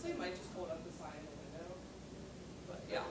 Honestly, it might just hold up the sign in the window, but yeah.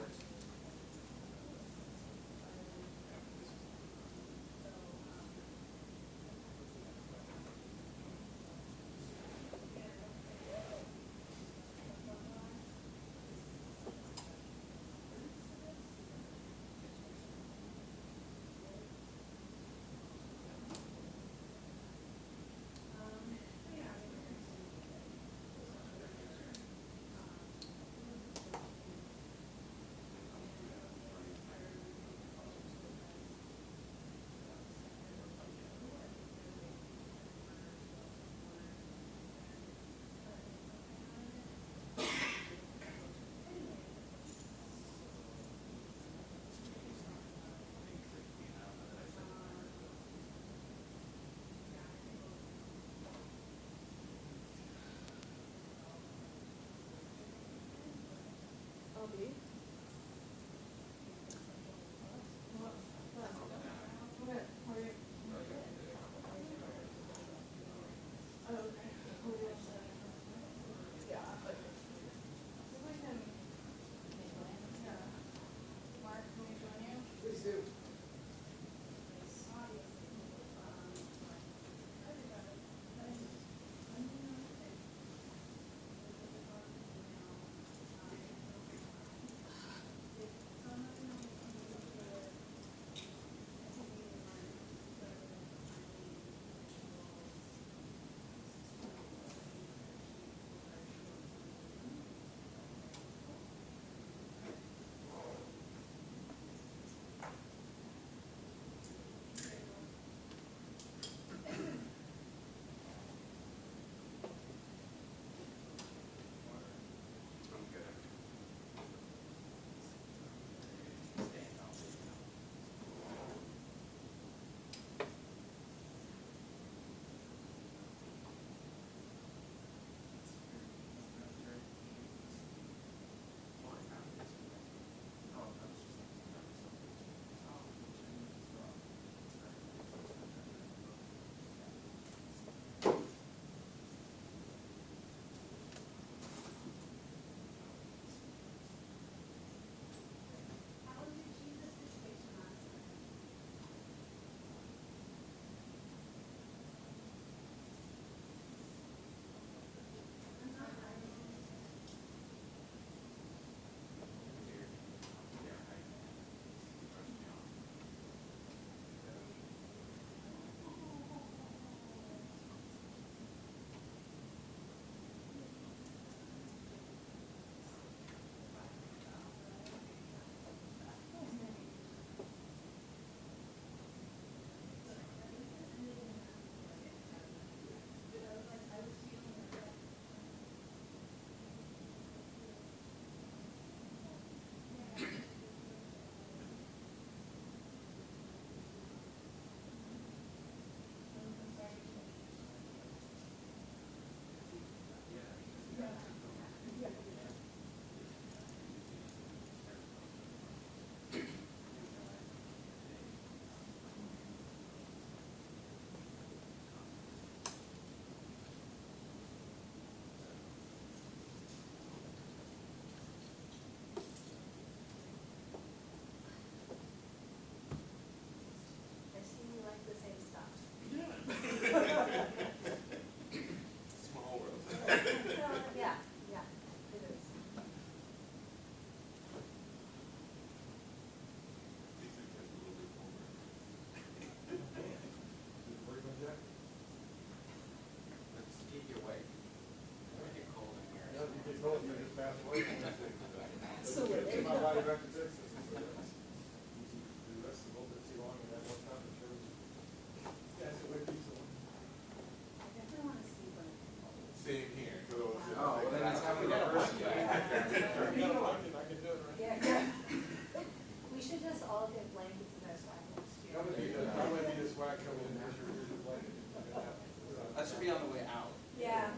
That should be on the way out. Yeah.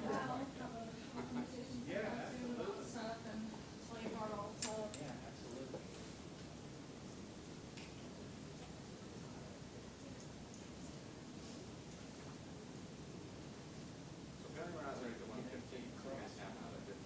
So apparently we're not ready to 115. So I guess now how to do it.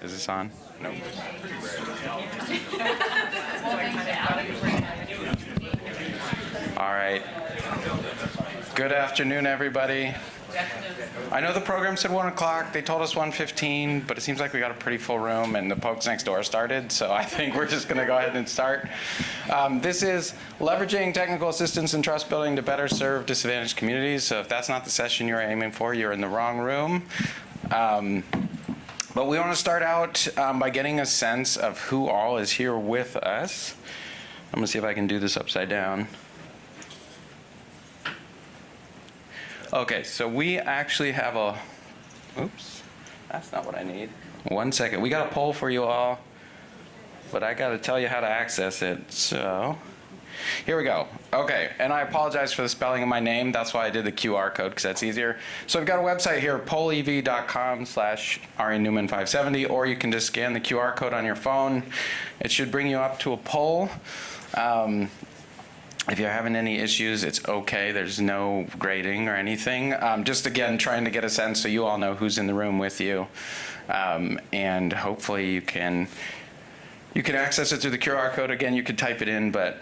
Is this on? No. All right. Good afternoon, everybody. I know the program said 1 o'clock. They told us 1:15, but it seems like we got a pretty full room, and the folks next door started, so I think we're just going to go ahead and start. This is leveraging technical assistance and trust building to better serve disadvantaged communities. So if that's not the session you're aiming for, you're in the wrong room. But we want to start out by getting a sense of who all is here with us. I'm going to see if I can do this upside down. Okay, so we actually have a, oops, that's not what I need. 1 second, we got a poll for you all, but I got to tell you how to access it. So here we go. Okay, and I apologize for the spelling of my name. That's why I did the QR code, because that's easier. So we've got a website here, pollev.com/renewman570, or you can just scan the QR code on your phone. It should bring you up to a poll. If you're having any issues, it's okay. There's no grading or anything. Just again, trying to get a sense so you all know who's in the room with you. And hopefully you can access it through the QR code. Again, you could type it in, but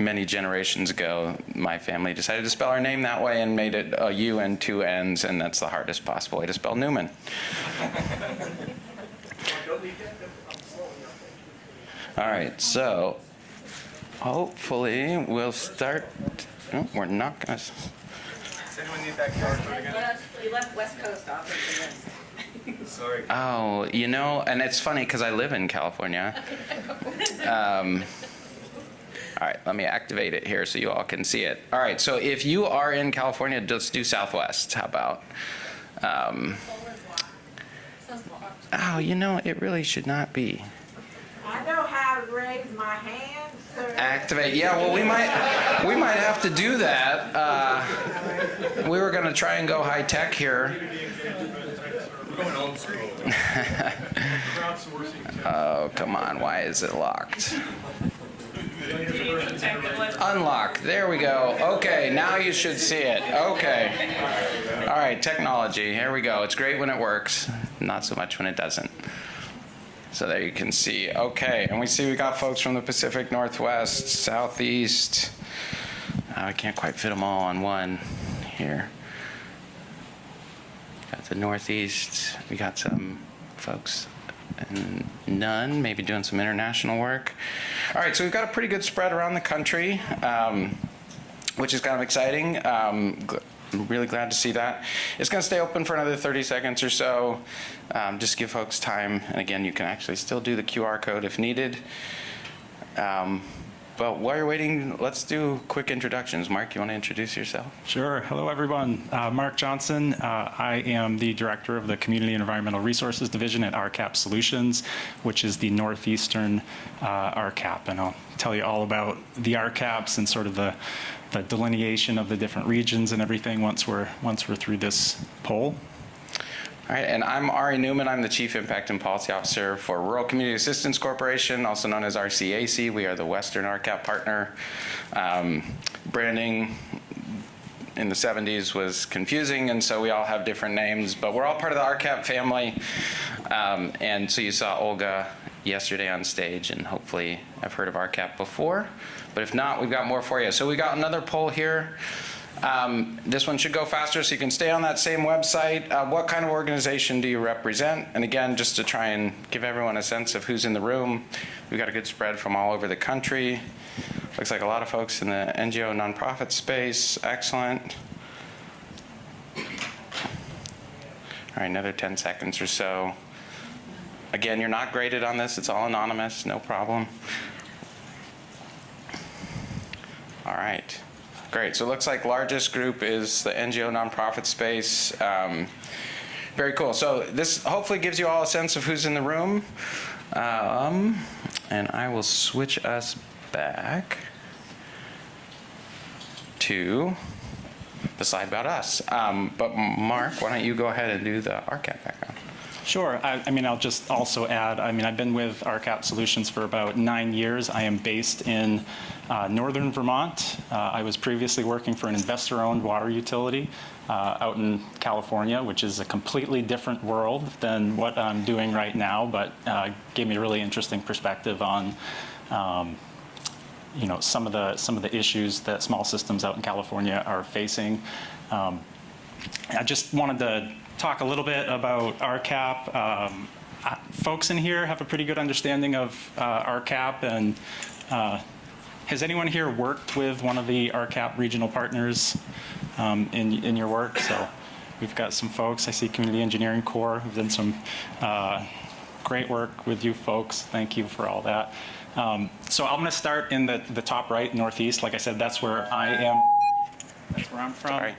many generations ago, my family decided to spell our name that way and made it a U and two N's, and that's the hardest possible way to spell Neumann. All right, so hopefully we'll start. Oh, we're not going to. Does anyone need that card again? You left West Coast off of the list. Sorry. Oh, and it's funny because I live in California. All right, let me activate it here so you all can see it. All right, so if you are in California, just do Southwest. How about? It really should not be. I know how to raise my hand, sir. Activate. Yeah, well, we might have to do that. We were going to try and go high tech here. We're going old school. Oh, come on. Why is it locked? Unlock. There we go. Okay, now you should see it. Okay. All right, technology. Here we go. It's great when it works. Not so much when it doesn't. So there you can see. Okay, and we got folks from the Pacific Northwest, Southeast. I can't quite fit them all on one here. Got the Northeast. We got some folks in none, maybe doing some international work. All right, so we've got a pretty good spread around the country, which is kind of exciting. I'm really glad to see that. It's going to stay open for another 30 seconds or so. Just give folks time. And again, you can actually still do the QR code if needed. But while you're waiting, let's do quick introductions. Mark, you want to introduce yourself? Sure. Hello, everyone. Mark Johnson. I am the director of the Community and Environmental Resources Division at RCAP Solutions, which is the Northeastern RCAP. And I'll tell you all about the RCAPs and sort of the delineation of the different regions and everything once we're through this poll. All right, and I'm Ari Neumann. I'm the Chief Impact and Policy Officer for Rural Community Assistance Corporation, also known as RCAC. We are the Western RCAP partner. Branding in the 70s was confusing, and so we all have different names, but we're all part of the RCAP family. And so you saw Olga yesterday on stage, and hopefully I've heard of RCAP before. But if not, we've got more for you. So we got another poll here. This one should go faster, so you can stay on that same website. What kind of organization do you represent? And again, just to try and give everyone a sense of who's in the room, we've got a good spread from all over the country. Looks like a lot of folks in the NGO nonprofit space. Excellent. All right, another 10 seconds or so. Again, you're not graded on this. It's all anonymous, no problem. All right. Great. So it looks like largest group is the NGO nonprofit space. Very cool. So this hopefully gives you all a sense of who's in the room. And I will switch us back to the slide about us. But Mark, why don't you go ahead and do the RCAP background? Sure. I'll just also add, I've been with RCAP Solutions for about 9 years. I am based in northern Vermont. I was previously working for an investor-owned water utility out in California, which is a completely different world than what I'm doing right now, but gave me a really interesting perspective on some of the issues that small systems out in California are facing. I just wanted to talk a little bit about RCAP. Folks in here have a pretty good understanding of RCAP, and has anyone here worked with one of the RCAP regional partners in your work? So we've got some folks. I see Community Engineering Corps who've done some great work with you folks. Thank you for all that. So I'm going to start in the top right, Northeast. Like I said, that's where I am. That's where I'm from. Sorry.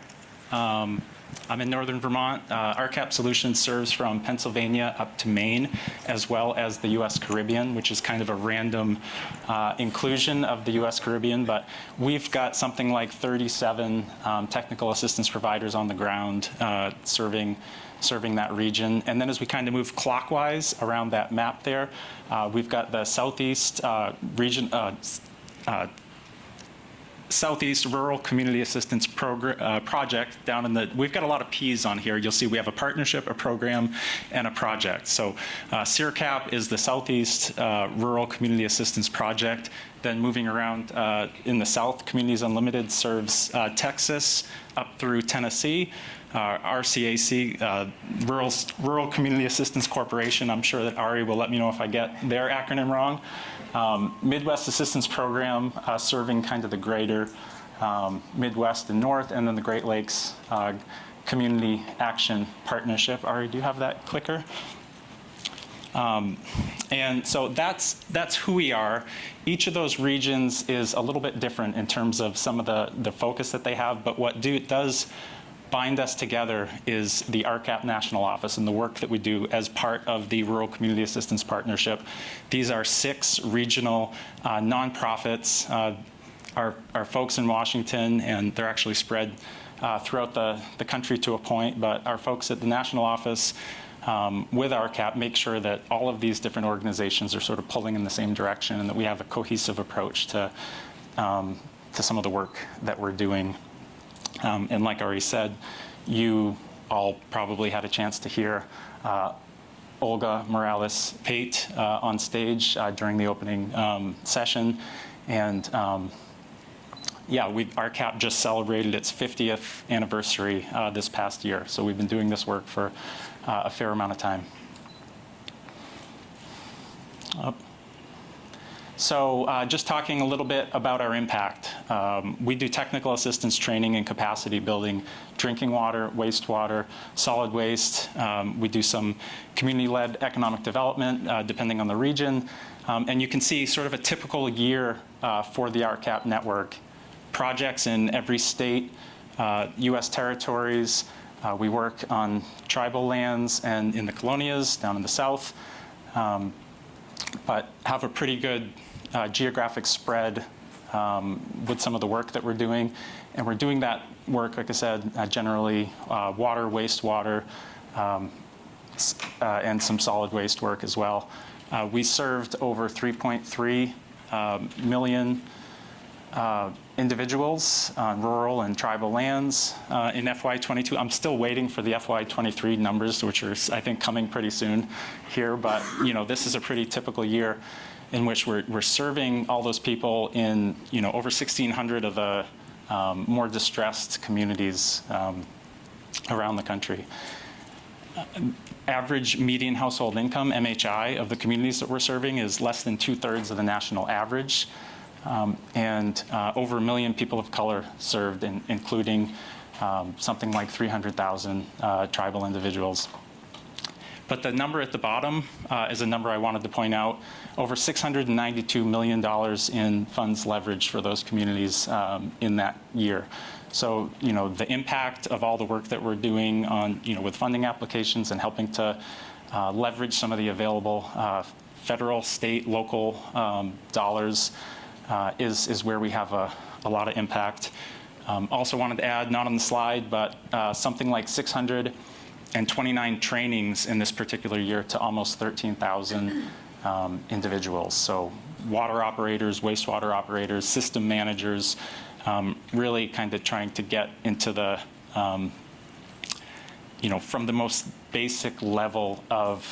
I'm in northern Vermont. RCAP Solutions serves from Pennsylvania up to Maine, as well as the U.S. Caribbean, which is kind of a random inclusion of the U.S. Caribbean. But we've got something like 37 technical assistance providers on the ground serving that region. And then as we kind of move clockwise around that map there, we've got the southeast region, Southeast Rural Community Assistance Project down in the, we've got a lot of P's on here. You'll see we have a partnership, a program, and a project. So RCAP is the Southeast Rural Community Assistance Project. Then moving around in the South, Communities Unlimited serves Texas up through Tennessee. RCAC, Rural Community Assistance Corporation, I'm sure that Ari will let me know if I get their acronym wrong. Midwest Assistance Program, serving kind of the greater Midwest and North, and then the Great Lakes Community Action Partnership. Ari, do you have that clicker? And so that's who we are. Each of those regions is a little bit different in terms of some of the focus that they have, but what does bind us together is the RCAP National Office and the work that we do as part of the Rural Community Assistance Partnership. These are 6 regional nonprofits. Our folks in Washington, and they're actually spread throughout the country to a point, but our folks at the National Office with RCAP make sure that all of these different organizations are sort of pulling in the same direction and that we have a cohesive approach to some of the work that we're doing. And like I already said, you all probably had a chance to hear Olga Morales-Pate on stage during the opening session. And yeah, RCAP just celebrated its 50th anniversary this past year. So we've been doing this work for a fair amount of time. So just talking a little bit about our impact. We do technical assistance training and capacity building, drinking water, wastewater, solid waste. We do some community-led economic development, depending on the region. And you can see sort of a typical year for the RCAP network. Projects in every state, U.S. territories. We work on tribal lands and in the colonias down in the south. But have a pretty good geographic spread with some of the work that we're doing. And we're doing that work, like I said, generally water, wastewater, and some solid waste work as well. We served over 3.3 million individuals on rural and tribal lands in FY22. I'm still waiting for the FY23 numbers, which are, I think, coming pretty soon here. But you know, this is a pretty typical year in which we're serving all those people in over 1,600 of the more distressed communities around the country. Average median household income, MHI, of the communities that we're serving is less than 2/3 of the national average. And over 1 million people of color served, including something like 300,000 tribal individuals. But the number at the bottom is a number I wanted to point out. Over $692 million in funds leveraged for those communities in that year. So, the impact of all the work that we're doing on, with funding applications and helping to leverage some of the available federal, state, local dollars is where we have a lot of impact. Also wanted to add, not on the slide, but something like 629 trainings in this particular year to almost 13,000 individuals. So water operators, wastewater operators, system managers, really kind of trying to get into the, from the most basic level of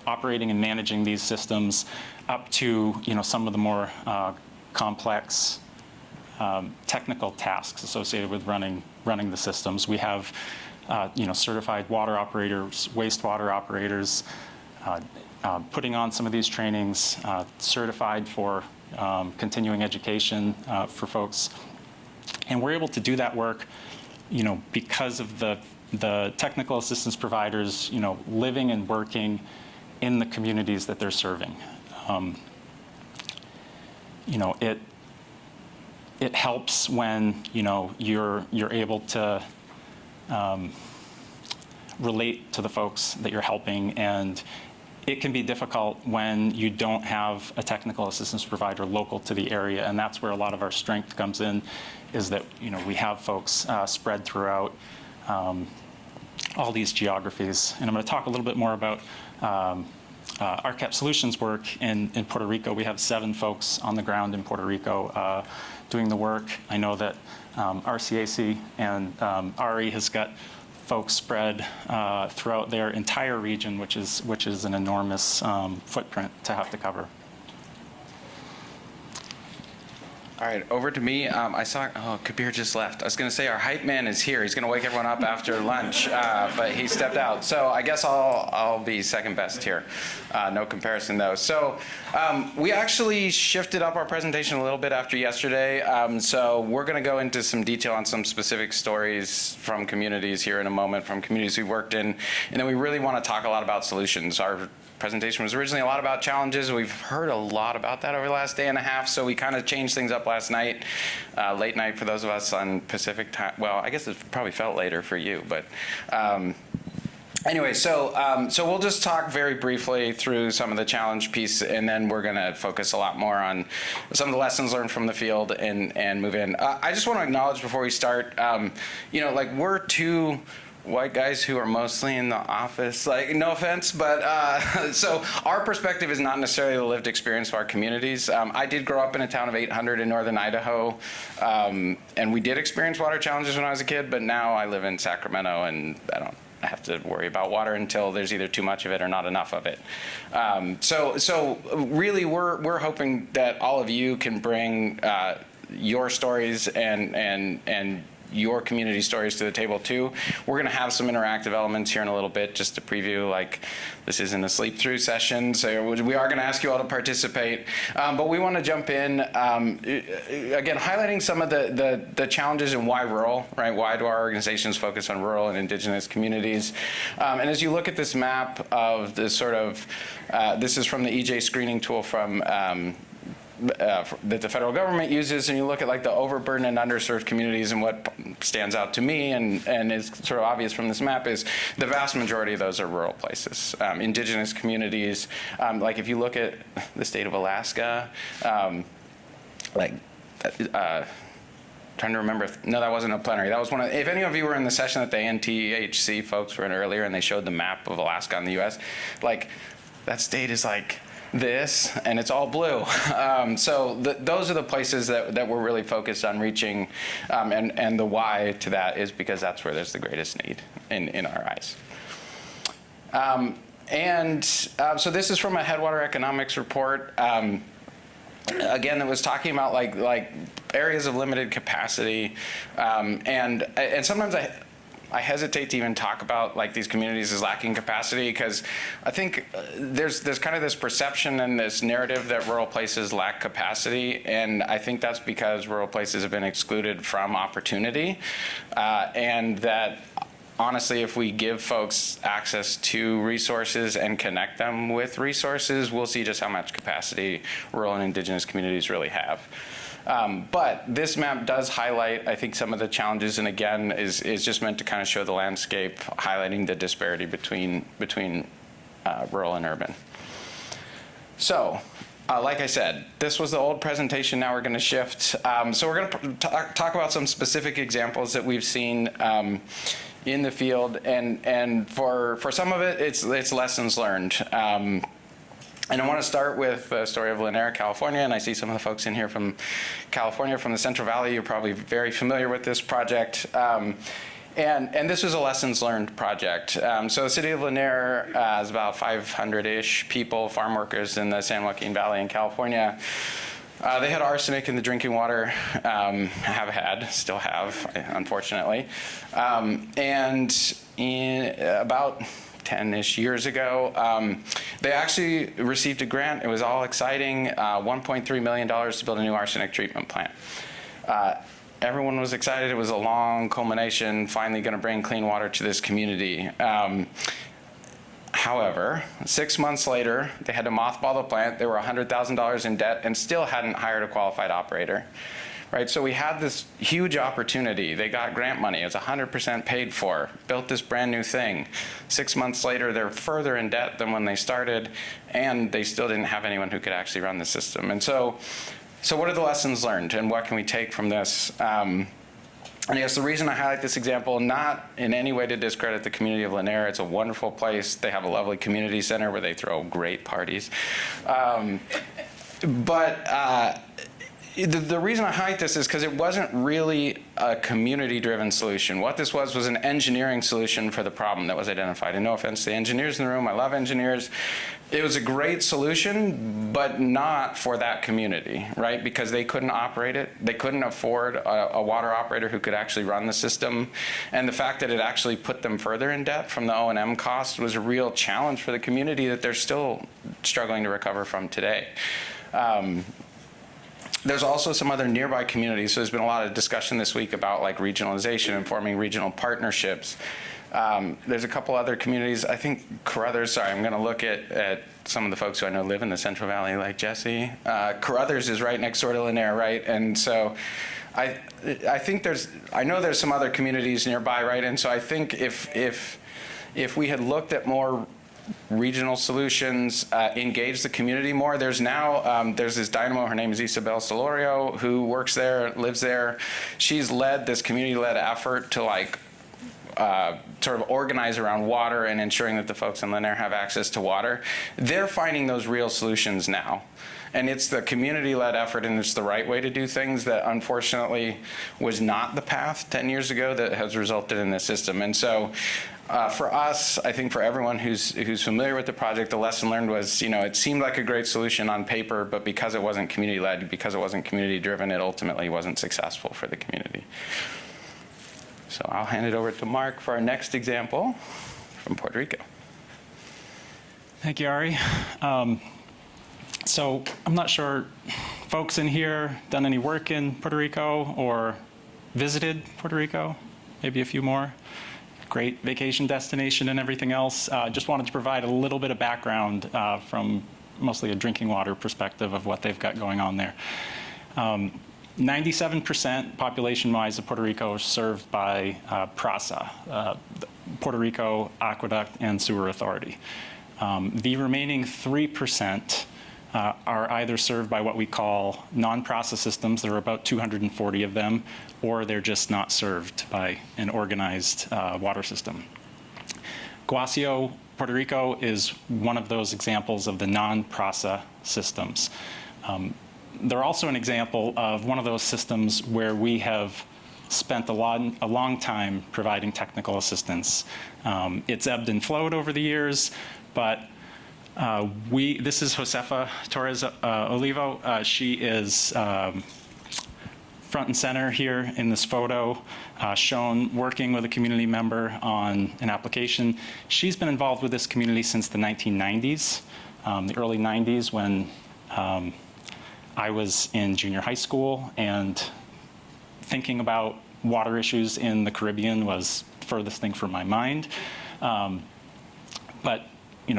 operating and managing these systems up to, some of the more complex technical tasks associated with running the systems. We have, certified water operators, wastewater operators, putting on some of these trainings, certified for continuing education for folks. And we're able to do that work, because of the technical assistance providers, living and working in the communities that they're serving. It helps when, you're able to relate to the folks that you're helping, and it can be difficult when you don't have a technical assistance provider local to the area, and that's where a lot of our strength comes in, is that we have folks spread throughout all these geographies. And I'm going to talk a little bit more about RCAP Solutions work in Puerto Rico. We have 7 folks on the ground in Puerto Rico doing the work. I know that RCAC and RE has got folks spread throughout their entire region, which is an enormous footprint to have to cover. All right, over to me. I saw, Kabir just left. I was going to say our hype man is here. He's going to wake everyone up after lunch, but he stepped out. So I guess I'll be second best here. No comparison, though. So we actually shifted up our presentation a little bit after yesterday. So we're going to go into some detail on some specific stories from communities here in a moment, from communities we worked in. And then we really want to talk a lot about solutions. Our presentation was originally a lot about challenges. We've heard a lot about that over the last day and a half, so we kind of changed things up last night, late night for those of us on Pacific time. Well, I guess it probably felt later for you, but anyway, so we'll just talk very briefly through some of the challenge piece, and then we're going to focus a lot more on some of the lessons learned from the field and move in. I just want to acknowledge before we start, like we're two white guys who are mostly in the office, like, no offense, but so our perspective is not necessarily the lived experience of our communities. I did grow up in a town of 800 in northern Idaho, and we did experience water challenges when I was a kid, but now I live in Sacramento and I don't have to worry about water until there's either too much of it or not enough of it. So really we're hoping that all of you can bring your stories and your community stories to the table too. We're going to have some interactive elements here in a little bit just to preview, like this isn't a sleep through session, so we are going to ask you all to participate. But we want to jump in, again, highlighting some of the challenges and why rural, right? Why do our organizations focus on rural and indigenous communities? And as you look at this map of this sort of, this is from the EJ screening tool from that the federal government uses, and you look at like the overburdened and underserved communities, and what stands out to me and is sort of obvious from this map is the vast majority of those are rural places. Indigenous communities, like if you look at the state of Alaska, trying to remember, no, that wasn't a plenary. That was one of, if any of you were in the session that the NTHC folks were in earlier and they showed the map of Alaska and the US, like that state is like this, and it's all blue. So those are the places that we're really focused on reaching, and the why to that is because that's where there's the greatest need in our eyes. So this is from a Headwater Economics report. Again, it was talking about like areas of limited capacity, and sometimes I hesitate to even talk about like these communities as lacking capacity, because I think there's kind of this perception and this narrative that rural places lack capacity, and I think that's because rural places have been excluded from opportunity, and that honestly, if we give folks access to resources and connect them with resources, we'll see just how much capacity rural and indigenous communities really have. But this map does highlight, I think, some of the challenges, and again, is just meant to kind of show the landscape, highlighting the disparity between rural and urban. So, like I said, this was the old presentation. Now we're going to shift. So we're going to talk about some specific examples that we've seen in the field, and for some of it, it's lessons learned. And I want to start with the story of Lanier, California, and I see some of the folks in here from California, from the Central Valley. You're probably very familiar with this project. And this was a lessons learned project. So the city of Lanier has about 500-ish people, farm workers in the San Joaquin Valley in California. They had arsenic in the drinking water, have had, still have, unfortunately. And in about 10-ish years ago, they actually received a grant. It was all exciting, $1.3 million to build a new arsenic treatment plant. Everyone was excited. It was a long culmination, finally going to bring clean water to this community. However, 6 months later, they had to mothball the plant. They were $100,000 in debt and still hadn't hired a qualified operator. Right, so we had this huge opportunity. They got grant money. It was 100% paid for. Built this brand new thing. 6 months later, they're further in debt than when they started, and they still didn't have anyone who could actually run the system. And so what are the lessons learned, and what can we take from this? And I guess the reason I highlight this example, not in any way to discredit the community of Lanier, it's a wonderful place. They have a lovely community center where they throw great parties. The reason I highlight this is because it wasn't really a community-driven solution. What this was an engineering solution for the problem that was identified. And no offense to the engineers in the room, I love engineers. It was a great solution, but not for that community, right? Because they couldn't operate it. They couldn't afford a water operator who could actually run the system. And the fact that it actually put them further in debt from the O&M cost was a real challenge for the community that they're still struggling to recover from today. There's also some other nearby communities. So there's been a lot of discussion this week about like regionalization and forming regional partnerships. There's a couple other communities. I think Carruthers, sorry, I'm going to look at some of the folks who I know live in the Central Valley, like Jesse. Carruthers is right next door to Lanier, right? And so I think I know there's some other communities nearby, right? And so I think if we had looked at more regional solutions, engage the community more. There's now, there's this dynamo, her name is Isabel Solorio, who works there, lives there. She's led this community-led effort to like, sort of organize around water and ensuring that the folks in Lanier have access to water. They're finding those real solutions now. And it's the community-led effort, and it's the right way to do things that unfortunately was not the path 10 years ago that has resulted in this system. And so for us, I think for everyone who's familiar with the project, the lesson learned was, it seemed like a great solution on paper, but because it wasn't community-led, because it wasn't community-driven, it ultimately wasn't successful for the community. So I'll hand it over to Mark for our next example from Puerto Rico. Thank you, Ari. So I'm not sure folks in here done any work in Puerto Rico or visited Puerto Rico, maybe a few more. Great vacation destination and everything else. Just wanted to provide a little bit of background from mostly a drinking water perspective of what they've got going on there. 97% population-wise of Puerto Rico is served by PRASA, the Puerto Rico Aqueduct and Sewer Authority. The remaining 3% are either served by what we call non-PRASA systems. There are about 240 of them, or they're just not served by an organized water system. Guasio, Puerto Rico is one of those examples of the non-PRASA systems. They're also an example of one of those systems where we have spent a long time providing technical assistance. It's ebbed and flowed over the years, but this is Josefa Torres Olivo. She is front and center here in this photo, shown working with a community member on an application. She's been involved with this community since the 1990s, the early 90s, when I was in junior high school, and thinking about water issues in the Caribbean was the furthest thing from my mind.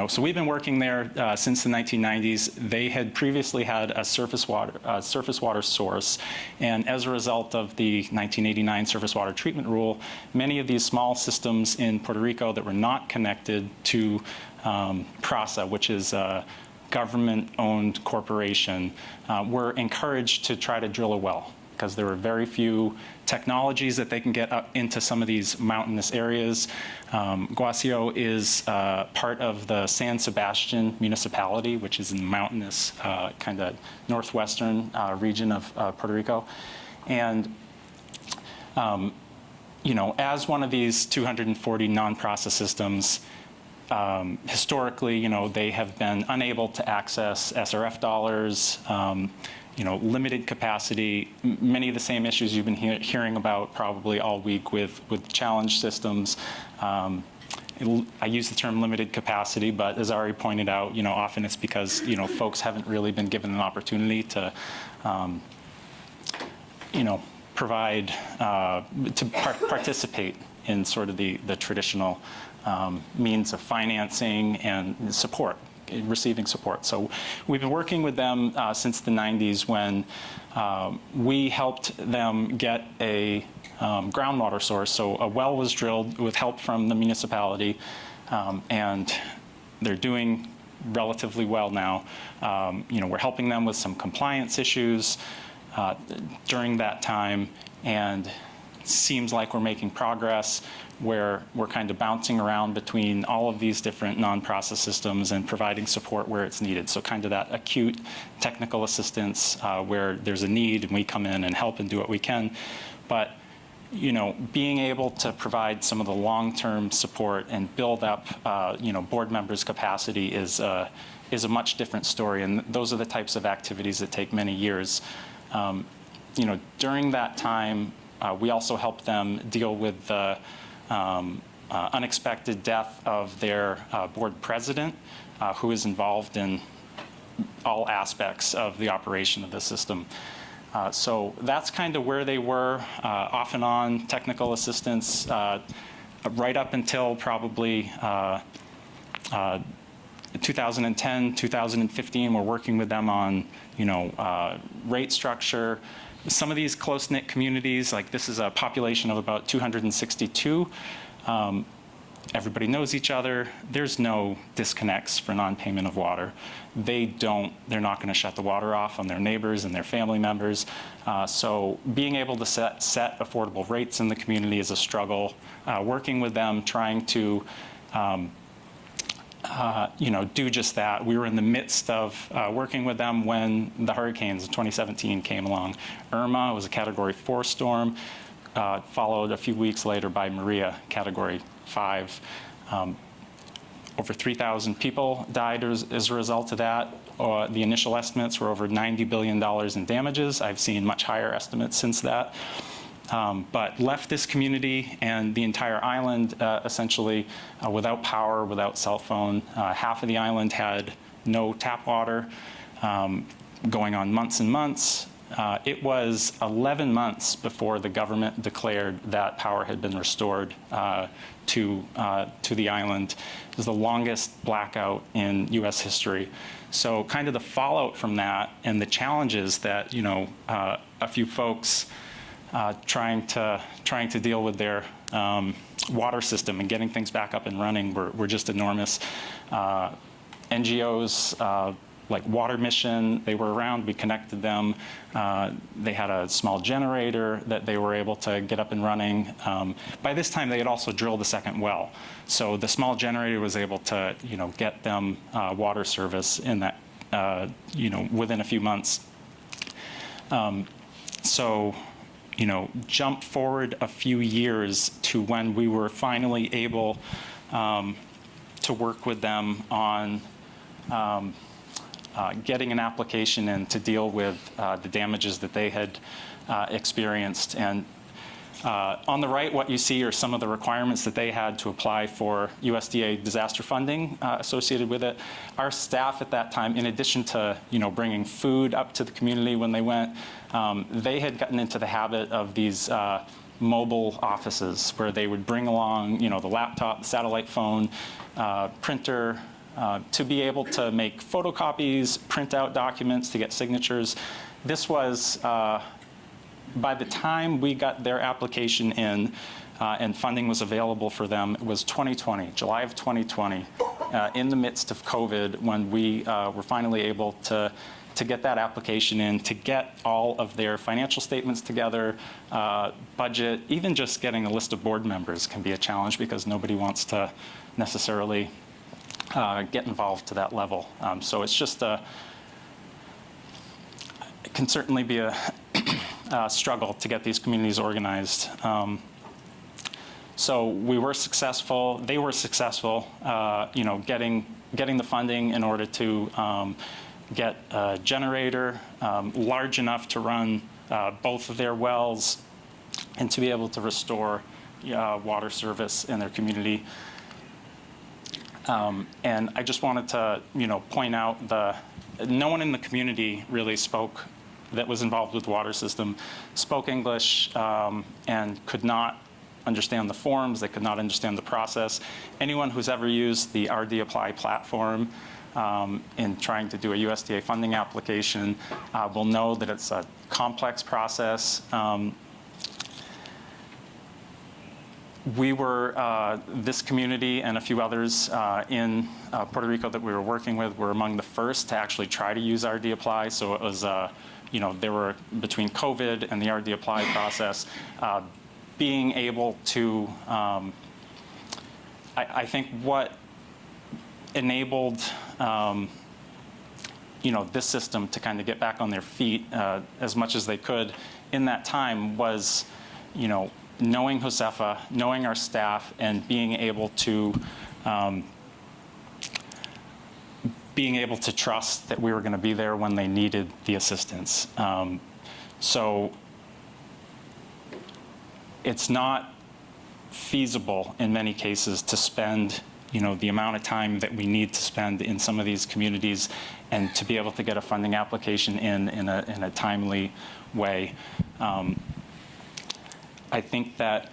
So we've been working there since the 1990s. They had previously had a surface water source, and as a result of the 1989 surface water treatment rule, many of these small systems in Puerto Rico that were not connected to PRASA, which is a government-owned corporation, were encouraged to try to drill a well, because there were very few technologies that they can get up into some of these mountainous areas. Guasio is part of the San Sebastian municipality, which is in the mountainous kind of northwestern region of Puerto Rico. And as one of these 240 non-process systems, historically, they have been unable to access SRF dollars, limited capacity, many of the same issues you've been hearing about probably all week with challenge systems. I use the term limited capacity, but as Ari pointed out, often it's because, folks haven't really been given an opportunity to, provide, to participate in sort of the traditional means of financing and support, receiving support. So we've been working with them since the 90s, when we helped them get a groundwater source. So a well was drilled with help from the municipality, and they're doing relatively well now. We're helping them with some compliance issues during that time, and seems like we're making progress, where we're kind of bouncing around between all of these different non-process systems and providing support where it's needed. So kind of that acute technical assistance where there's a need and we come in and help and do what we can. But being able to provide some of the long-term support and build up, board members' capacity is a much different story. And those are the types of activities that take many years. During that time, we also helped them deal with the unexpected death of their board president, who is involved in all aspects of the operation of the system. So that's kind of where they were, off and on technical assistance, right up until probably 2010, 2015. We're working with them on, rate structure. Some of these close-knit communities, like this is a population of about 262. Everybody knows each other. There's no disconnects for non-payment of water. They're not going to shut the water off on their neighbors and their family members. So being able to set affordable rates in the community is a struggle. Working with them, trying to do just that. We were in the midst of working with them when the hurricanes in 2017 came along. Irma was a Category 4 storm, followed a few weeks later by Maria, Category 5. Over 3,000 people died as a result of that. The initial estimates were over $90 billion in damages. I've seen much higher estimates since that. But left this community and the entire island essentially without power, without cell phone. Half of the island had no tap water, going on months and months. It was 11 months before the government declared that power had been restored to the island. It was the longest blackout in U.S. history. So kind of the fallout from that and the challenges that a few folks trying to deal with their water system and getting things back up and running were just enormous. NGOs like Water Mission, they were around, we connected them. They had a small generator that they were able to get up and running. By this time, they had also drilled a second well. So the small generator was able to, get them water service in that, within a few months. Jump forward a few years to when we were finally able to work with them on getting an application in to deal with the damages that they had experienced. And on the right, what you see are some of the requirements that they had to apply for USDA disaster funding associated with it. Our staff at that time, in addition to bringing food up to the community when they went, they had gotten into the habit of these mobile offices where they would bring along the laptop, the satellite phone, printer, to be able to make photocopies, print out documents to get signatures. This was, by the time we got their application in and funding was available for them, it was 2020, July of 2020, in the midst of COVID, when we were finally able to get that application in, to get all of their financial statements together, budget. Even just getting a list of board members can be a challenge because nobody wants to necessarily get involved to that level. So it's just it can certainly be a struggle to get these communities organized. So we were successful. They were successful, getting the funding in order to get a generator large enough to run both of their wells and to be able to restore water service in their community. And I just wanted to, point out no one in the community really that was involved with the water system, spoke English and could not understand the forms. They could not understand the process. Anyone who's ever used the RD Apply platform in trying to do a USDA funding application will know that it's a complex process. We were, this community and a few others in Puerto Rico that we were working with were among the first to actually try to use RD Apply. So it was, there were, between COVID and the RD Apply process, being able to, I think what enabled this system to kind of get back on their feet as much as they could in that time was, knowing Josefa, knowing our staff, and being able to trust that we were going to be there when they needed the assistance. So it's not feasible in many cases to spend the amount of time that we need to spend in some of these communities and to be able to get a funding application in a timely way. I think that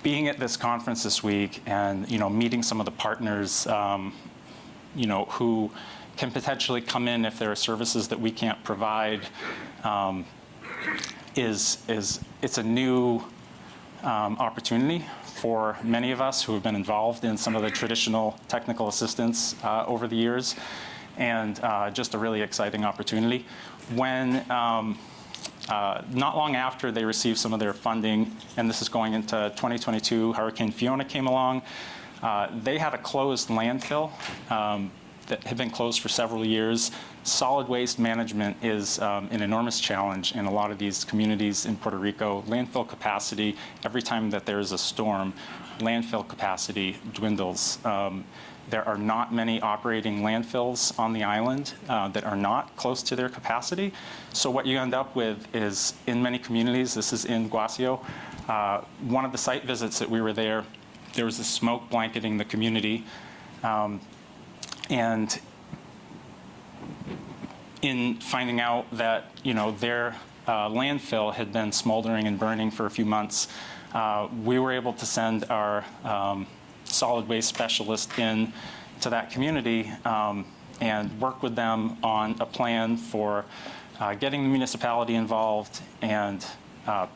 being at this conference this week and meeting some of the partners who can potentially come in if there are services that we can't provide it's a new opportunity for many of us who have been involved in some of the traditional technical assistance over the years, and just a really exciting opportunity. When not long after they received some of their funding, and this is going into 2022, Hurricane Fiona came along. They had a closed landfill that had been closed for several years. Solid waste management is an enormous challenge in a lot of these communities in Puerto Rico. Landfill capacity, every time that there is a storm, landfill capacity dwindles. There are not many operating landfills on the island that are not close to their capacity. So what you end up with is, in many communities, this is in Guasio, one of the site visits that we were there was a smoke blanketing the community. And in finding out that their landfill had been smoldering and burning for a few months, we were able to send our solid waste specialist in to that community and work with them on a plan for getting the municipality involved and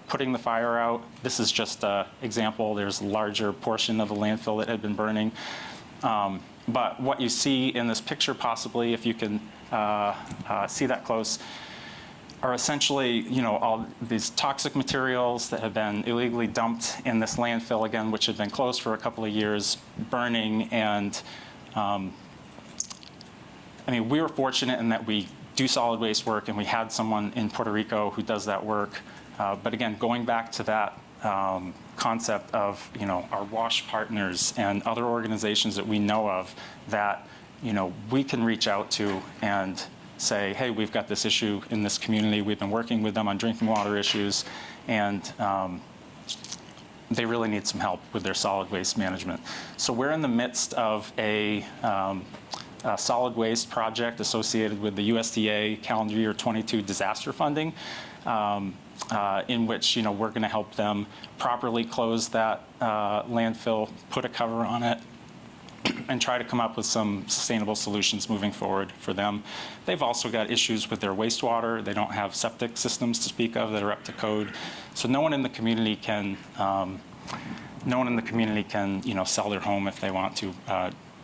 putting the fire out. This is just an example. There's a larger portion of the landfill that had been burning. But what you see in this picture, possibly, if you can see that close, are essentially, all these toxic materials that have been illegally dumped in this landfill, again, which had been closed for a couple of years, burning. And we were fortunate in that we do solid waste work, and we had someone in Puerto Rico who does that work. But again, going back to that concept of our WASH partners and other organizations that we know of that we can reach out to and say, hey, we've got this issue in this community. We've been working with them on drinking water issues, and they really need some help with their solid waste management. So we're in the midst of a solid waste project associated with the USDA calendar year 22 disaster funding, in which we're going to help them properly close that landfill, put a cover on it, and try to come up with some sustainable solutions moving forward for them. They've also got issues with their wastewater. They don't have septic systems to speak of that are up to code. So no one in the community can sell their home if they want to,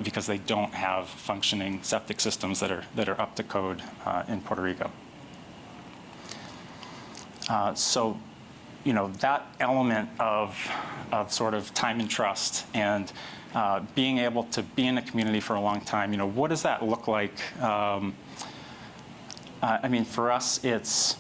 because they don't have functioning septic systems that are up to code in Puerto Rico. So, that element of sort of time and trust and being able to be in a community for a long time, what does that look like? For us, it's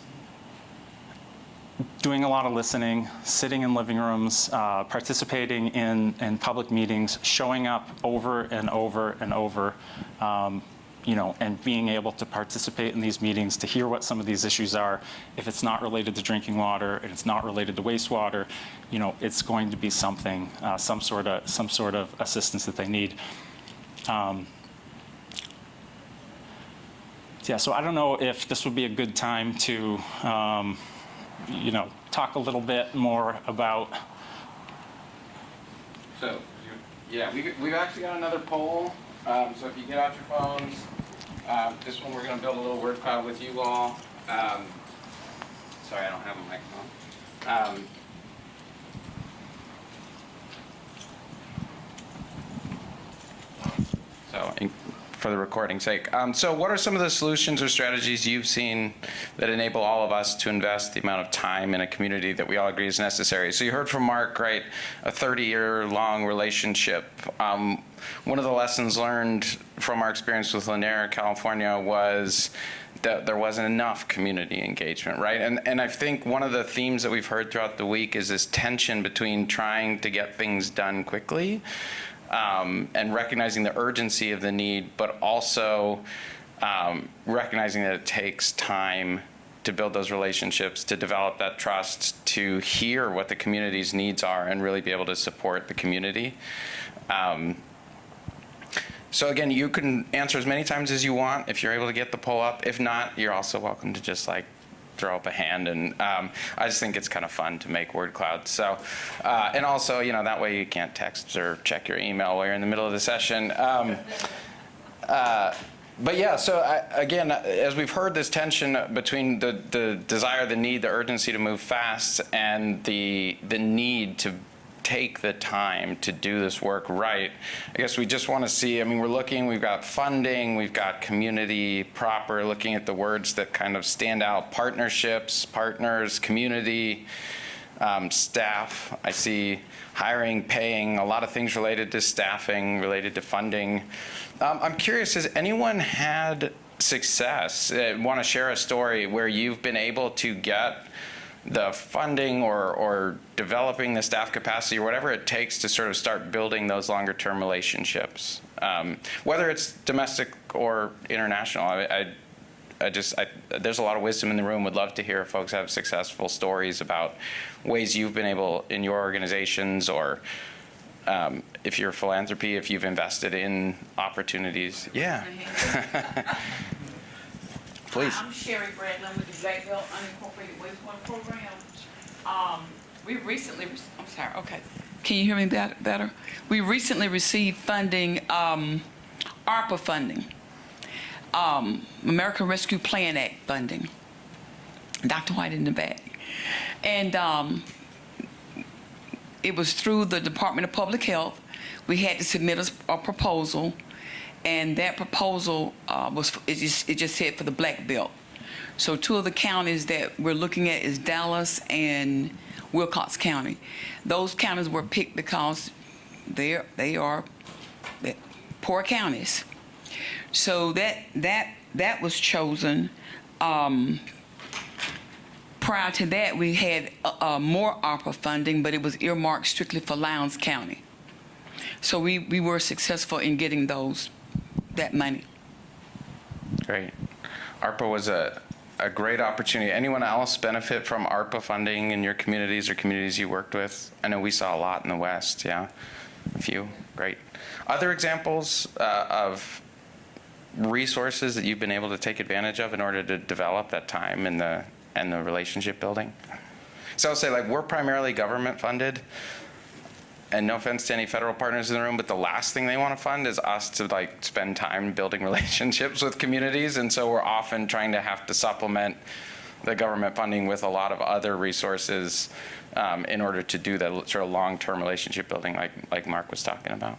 doing a lot of listening, sitting in living rooms, participating in public meetings, showing up over and over and over, and being able to participate in these meetings to hear what some of these issues are. If it's not related to drinking water and it's not related to wastewater, it's going to be something, some sort of assistance that they need. So I don't know if this would be a good time to, talk a little bit more about. So, yeah, we've actually got another poll. So if you get out your phones, this one we're going to build a little word cloud with you all. Sorry, I don't have a microphone. So for the recording's sake. So what are some of the solutions or strategies you've seen that enable all of us to invest the amount of time in a community that we all agree is necessary? So you heard from Mark, right, a 30-year-long relationship. One of the lessons learned from our experience with Lanier, California, was that there wasn't enough community engagement, right? And I think one of the themes that we've heard throughout the week is this tension between trying to get things done quickly and recognizing the urgency of the need, but also recognizing that it takes time to build those relationships, to develop that trust, to hear what the community's needs are and really be able to support the community. So again, you can answer as many times as you want if you're able to get the poll up. If not, you're also welcome to just like throw up a hand, and I just think it's kind of fun to make word clouds. So, and also, you know, that way you can't text or check your email while you're in the middle of the session. But yeah, so again, as we've heard, this tension between the desire, the need, the urgency to move fast, and the need to take the time to do this work right. I guess we just want to see, I mean, we've got funding, we've got community proper, looking at the words that kind of stand out: partnerships, partners, community, staff. I see hiring, paying, a lot of things related to staffing, related to funding. I'm curious, has anyone had success, want to share a story where you've been able to get the funding or developing the staff capacity or whatever it takes to sort of start building those longer term relationships, whether it's domestic or international? There's a lot of wisdom in the room. Would love to hear if folks have successful stories about ways you've been able in your organizations, or if you're philanthropy, if you've invested in opportunities. Yeah. Please. Hi, I'm Sherry Bradley with the Black Belt Unincorporated Wastewater Program. We recently, I'm sorry, okay. Can you hear me better? We recently received funding, ARPA funding, American Rescue Plan Act funding. Dr. White in the back. And it was through the Department of Public Health. We had to submit a proposal. And that proposal it just said for the Black Belt. So two of the counties that we're looking at is Dallas and Wilcox County. Those counties were picked because they are poor counties. So that was chosen. Prior to that, we had more ARPA funding, but it was earmarked strictly for Lowndes County. So we were successful in getting that money. Great. ARPA was a great opportunity. Anyone else benefit from ARPA funding in your communities or communities you worked with? I know we saw a lot in the West, yeah? A few, great. Other examples of resources that you've been able to take advantage of in order to develop that time and the relationship building? So I'll say, like, we're primarily government funded. And no offense to any federal partners in the room, but the last thing they want to fund is us to like spend time building relationships with communities. And so we're often trying to have to supplement the government funding with a lot of other resources in order to do that sort of long-term relationship building like Mark was talking about.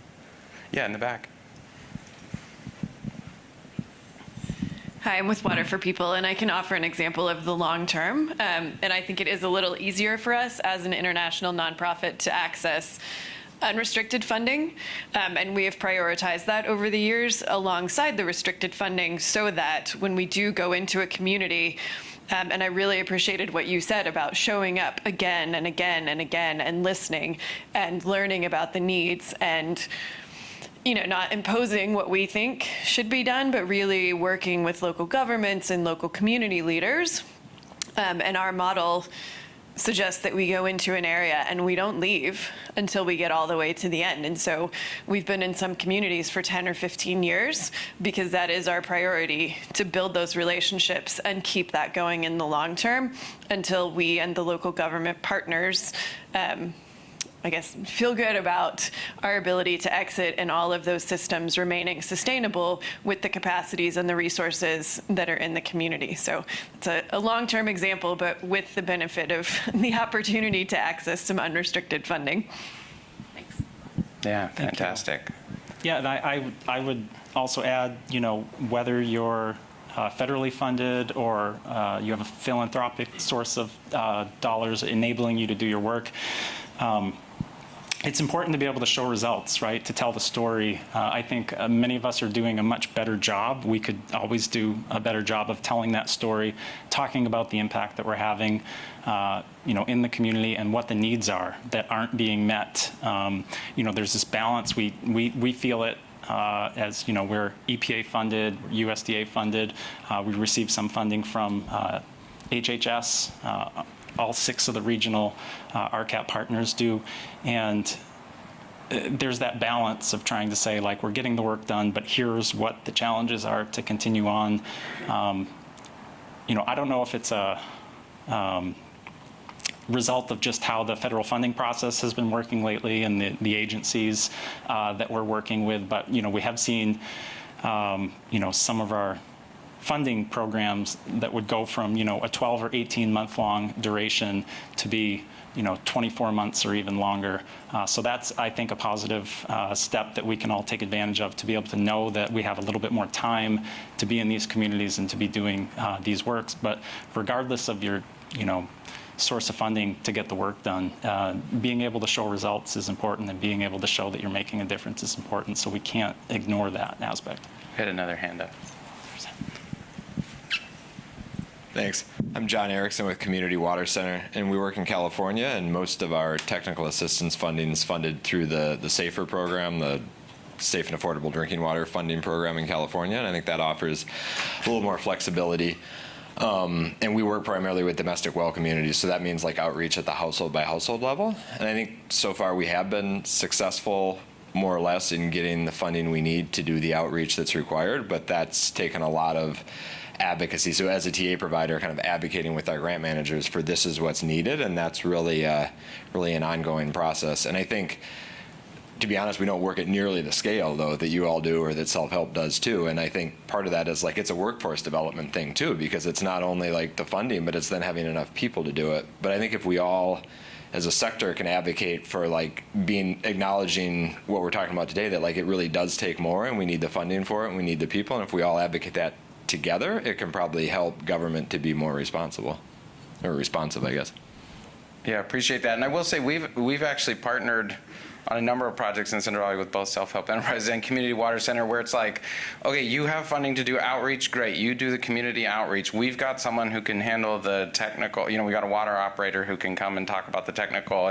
Yeah, in the back. Hi, I'm with Water for People, and I can offer an example of the long term. And I think it is a little easier for us as an international nonprofit to access unrestricted funding. And we have prioritized that over the years alongside the restricted funding so that when we do go into a community, and I really appreciated what you said about showing up again and again and again and listening and learning about the needs and not imposing what we think should be done, but really working with local governments and local community leaders. And our model suggests that we go into an area and we don't leave until we get all the way to the end. And so we've been in some communities for 10 or 15 years because that is our priority, to build those relationships and keep that going in the long term until we and the local government partners feel good about our ability to exit and all of those systems remaining sustainable with the capacities and the resources that are in the community. So it's a long-term example, but with the benefit of the opportunity to access some unrestricted funding. Thanks. Yeah, fantastic. Yeah, and I would also add, whether you're federally funded or you have a philanthropic source of dollars enabling you to do your work. It's important to be able to show results, right? To tell the story. I think many of us are doing a much better job. We could always do a better job of telling that story, talking about the impact that we're having, in the community and what the needs are that aren't being met. There's this balance. We feel it as we're EPA funded, USDA funded. We receive some funding from HHS. All 6 of the regional RCAP partners do. And there's that balance of trying to say, like, we're getting the work done, but here's what the challenges are to continue on. I don't know if it's a result of just how the federal funding process has been working lately and the agencies that we're working with, but, we have seen, some of our funding programs that would go from, a 12 or 18 month long duration to be, 24 months or even longer. So that's, I think, a positive step that we can all take advantage of, to be able to know that we have a little bit more time to be in these communities and to be doing these works. But regardless of your, source of funding to get the work done, being able to show results is important, and being able to show that you're making a difference is important. So we can't ignore that aspect. Hit another hand up. Thanks. I'm John Erickson with Community Water Center, and we work in California, and most of our technical assistance funding is funded through the SAFER program, the Safe and Affordable Drinking Water Funding Program in California, and I think that offers a little more flexibility. And we work primarily with domestic well communities, so that means like outreach at the household by household level. And I think so far we have been successful, more or less, in getting the funding we need to do the outreach that's required, but that's taken a lot of advocacy. So as a TA provider, kind of advocating with our grant managers for this is what's needed, and that's really an ongoing process. And I think, to be honest, we don't work at nearly the scale, though, that you all do or that self-help does, too. And I think part of that is, like, it's a workforce development thing, too, because it's not only, like, the funding, but it's then having enough people to do it. But I think if we all, as a sector, can advocate for, like, acknowledging what we're talking about today, that, like, it really does take more, and we need the funding for it, and we need the people, and if we all advocate that together, it can probably help government to be more responsive, I guess. Yeah, appreciate that. And I will say we've actually partnered on a number of projects in Central Valley with both Self-Help Enterprise and Community Water Center, where it's like, okay, you have funding to do outreach, great. You do the community outreach. We've got someone who can handle the technical, we got a water operator who can come and talk about the technical,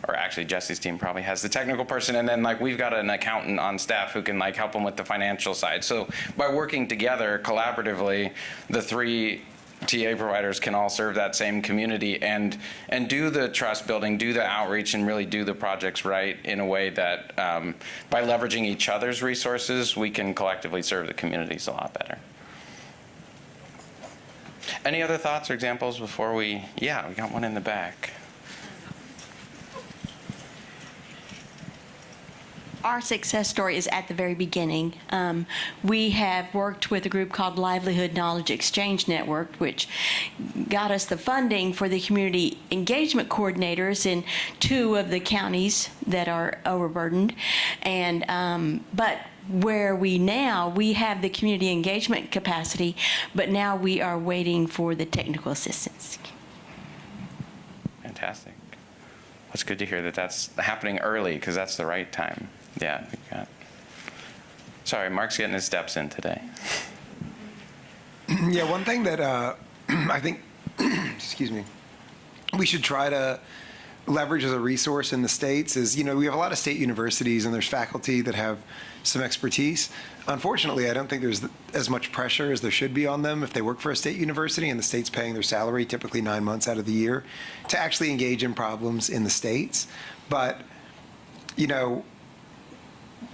or actually Jesse's team probably has the technical person, and then like we've got an accountant on staff who can like help them with the financial side. So by working together collaboratively, the 3 TA providers can all serve that same community and do the trust building, do the outreach, and really do the projects right in a way that by leveraging each other's resources, we can collectively serve the communities a lot better. Any other thoughts or examples before we got one in the back. Our success story is at the very beginning. We have worked with a group called Livelihood Knowledge Exchange Network, which got us the funding for the community engagement coordinators in 2 of the counties that are overburdened. And but where we have the community engagement capacity, but now we are waiting for the technical assistance. Fantastic. That's good to hear that that's happening early, because that's the right time. Yeah. Sorry, Mark's getting his steps in today. Yeah, one thing that I think, excuse me, we should try to leverage as a resource in the states is, we have a lot of state universities and there's faculty that have some expertise. Unfortunately, I don't think there's as much pressure as there should be on them if they work for a state university and the state's paying their salary typically 9 months out of the year to actually engage in problems in the states. But,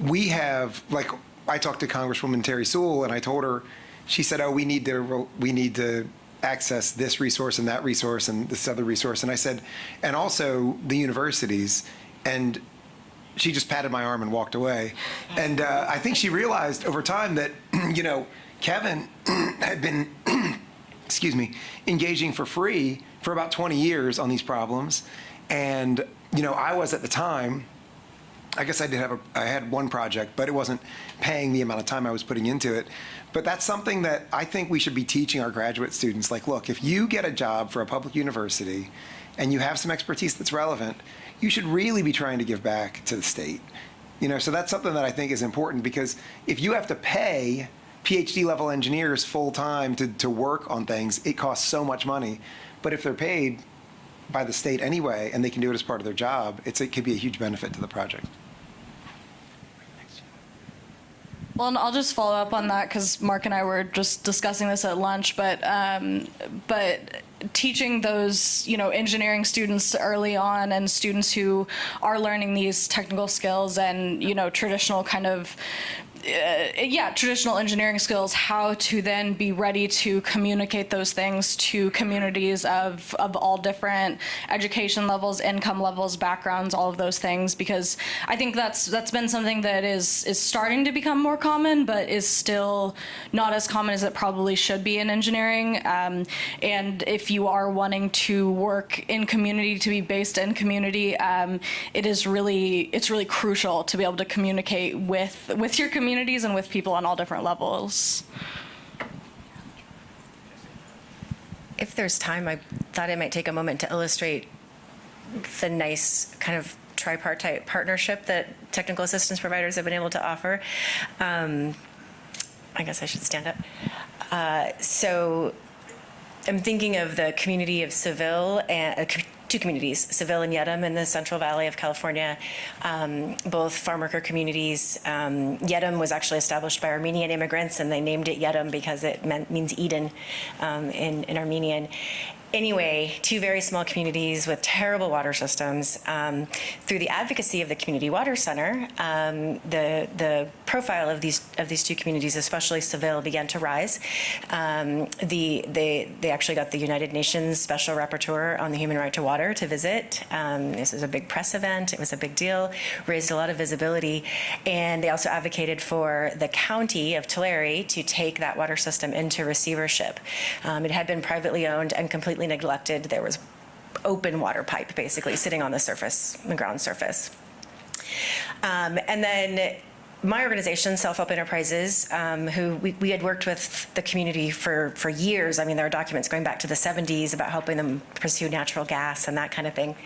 we have, like, I talked to Congresswoman Terry Sewell and I told her, she said, we need to access this resource and that resource and this other resource. And I said, and also the universities. And she just patted my arm and walked away. And I think she realized over time that, Kevin had been, excuse me, engaging for free for about 20 years on these problems. And, I was at the time I guess I had one project, but it wasn't paying the amount of time I was putting into it. But that's something that I think we should be teaching our graduate students. Like, look, if you get a job for a public university and you have some expertise that's relevant, you should really be trying to give back to the state. So that's something that I think is important, because if you have to pay PhD level engineers full time to work on things, it costs so much money. But if they're paid by the state anyway, and they can do it as part of their job, it could be a huge benefit to the project. Well, and I'll just follow up on that because Mark and I were just discussing this at lunch, but teaching those, engineering students early on and students who are learning these technical skills and, traditional kind of traditional engineering skills, how to then be ready to communicate those things to communities of all different education levels, income levels, backgrounds, all of those things, because I think that's been something that is starting to become more common, but is still not as common as it probably should be in engineering. And if you are wanting to work in community, to be based in community, it's really crucial to be able to communicate with your communities and with people on all different levels. If there's time, I thought I might take a moment to illustrate the nice kind of tripartite partnership that technical assistance providers have been able to offer. I guess I should stand up. So I'm thinking of the community of Seville and two communities, Seville and Yedem in the Central Valley of California, both farm worker communities. Yedem was actually established by Armenian immigrants, and they named it Yedem because it means Eden in Armenian. Anyway, two very small communities with terrible water systems. Through the advocacy of the Community Water Center, the profile of these two communities, especially Seville, began to rise. They actually got the United Nations Special Rapporteur on the Human Right to Water to visit. This was a big press event. It was a big deal, raised a lot of visibility. And they also advocated for the county of Tulare to take that water system into receivership. It had been privately owned and completely neglected. There was open water pipe basically sitting on the surface, the ground surface. And then my organization, Self-Help Enterprises, who we had worked with the community for years. I mean, there are documents going back to the 70s about helping them pursue natural gas and that kind of thing.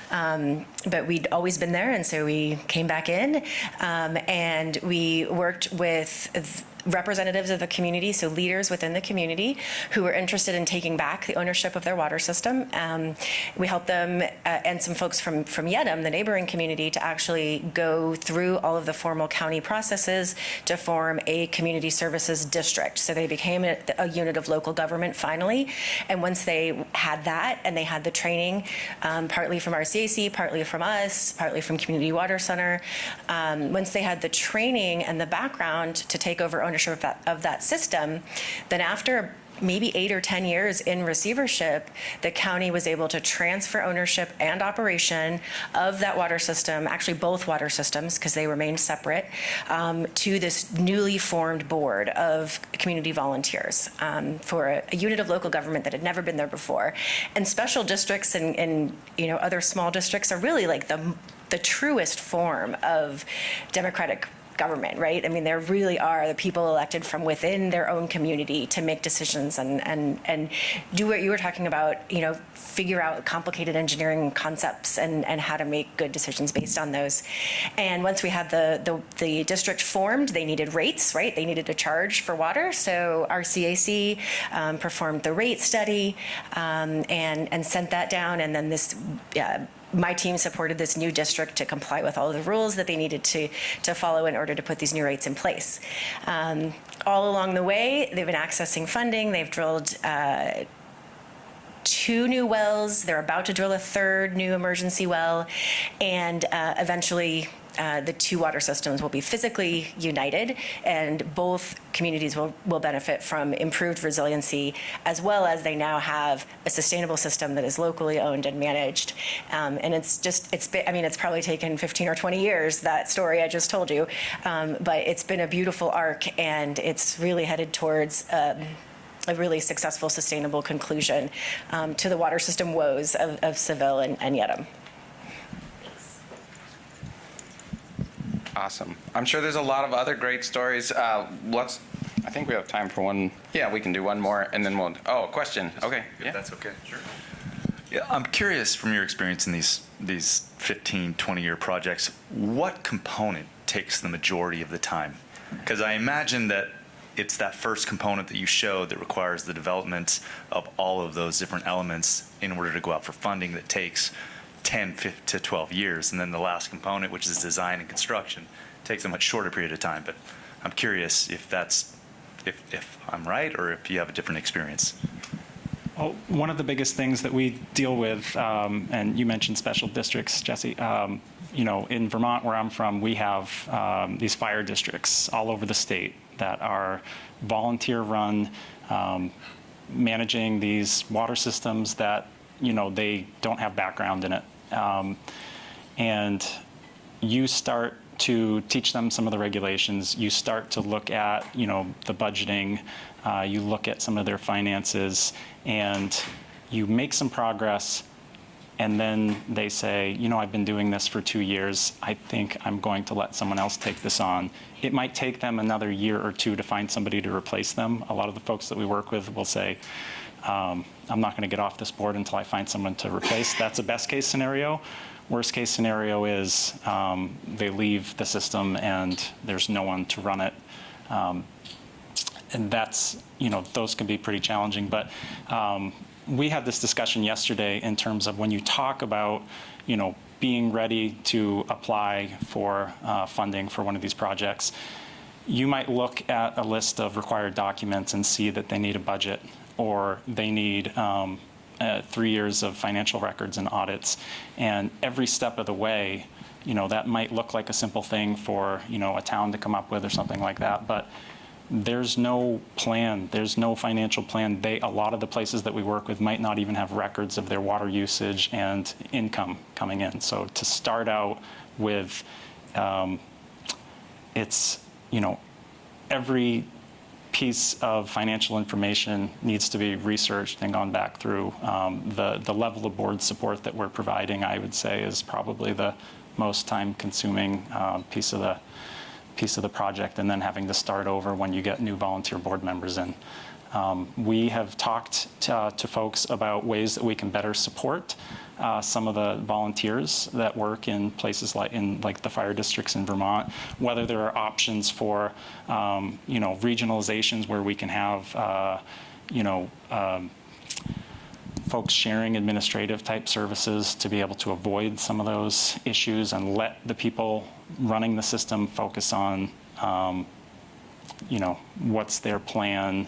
But we'd always been there, and so we came back in, and we worked with representatives of the community, so leaders within the community who were interested in taking back the ownership of their water system. We helped them and some folks from Yedem, the neighboring community, to actually go through all of the formal county processes to form a community services district. So they became a unit of local government finally. And once they had that and they had the training, partly from RCAC, partly from us, partly from Community Water Center, once they had the training and the background to take over ownership of that system, then after maybe 8 or 10 years in receivership, the county was able to transfer ownership and operation of that water system, actually both water systems because they remained separate, to this newly formed board of community volunteers for a unit of local government that had never been there before. And special districts and other small districts are really like the truest form of democratic government, right? I mean, there really are the people elected from within their own community to make decisions and do what you were talking about, figure out complicated engineering concepts and how to make good decisions based on those. And once we had the district formed, they needed rates, right? They needed to charge for water. So RCAC performed the rate study and sent that down. And then my team supported this new district to comply with all of the rules that they needed to follow in order to put these new rates in place. All along the way, they've been accessing funding. They've drilled 2 new wells. They're about to drill a 3rd new emergency well. And eventually, the 2 water systems will be physically united, and both communities will benefit from improved resiliency, as well as they now have a sustainable system that is locally owned and managed. And it's probably taken 15 or 20 years, that story I just told you, but it's been a beautiful arc, and it's really headed towards a really successful, sustainable conclusion to the water system woes of Seville and Yedem. Awesome. I'm sure there's a lot of other great stories. I think we have time for one. Yeah, we can do one more, and then we'll. Oh, question. Okay. If that's okay. Sure. Yeah, I'm curious from your experience in these 15, 20-year projects, what component takes the majority of the time? Because I imagine that it's that first component that you showed that requires the development of all of those different elements in order to go out for funding that takes 10 to 12 years. And then the last component, which is design and construction, takes a much shorter period of time. But I'm curious if I'm right or if you have a different experience. Well, one of the biggest things that we deal with, and you mentioned special districts, Jesse, in Vermont, where I'm from, we have these fire districts all over the state that are volunteer-run, managing these water systems that, they don't have background in it. And you start to teach them some of the regulations. You start to look at, the budgeting. You look at some of their finances, and you make some progress. And then they say, I've been doing this for 2 years. I think I'm going to let someone else take this on. It might take them another year or two to find somebody to replace them. A lot of the folks that we work with will say, I'm not going to get off this board until I find someone to replace. That's a best case scenario. Worst case scenario is they leave the system and there's no one to run it. And that's, those can be pretty challenging. But we had this discussion yesterday in terms of when you talk about, being ready to apply for funding for one of these projects, you might look at a list of required documents and see that they need a budget, or they need 3 years of financial records and audits. And every step of the way, that might look like a simple thing for, a town to come up with or something like that. But there's no plan. There's no financial plan. A lot of the places that we work with might not even have records of their water usage and income coming in. So to start out with, it's, every piece of financial information needs to be researched and gone back through. The level of board support that we're providing, I would say, is probably the most time-consuming piece of the project, and then having to start over when you get new volunteer board members in. We have talked to folks about ways that we can better support some of the volunteers that work in places like the fire districts in Vermont, whether there are options for regionalizations where we can have folks sharing administrative type services to be able to avoid some of those issues and let the people running the system focus on what's their plan,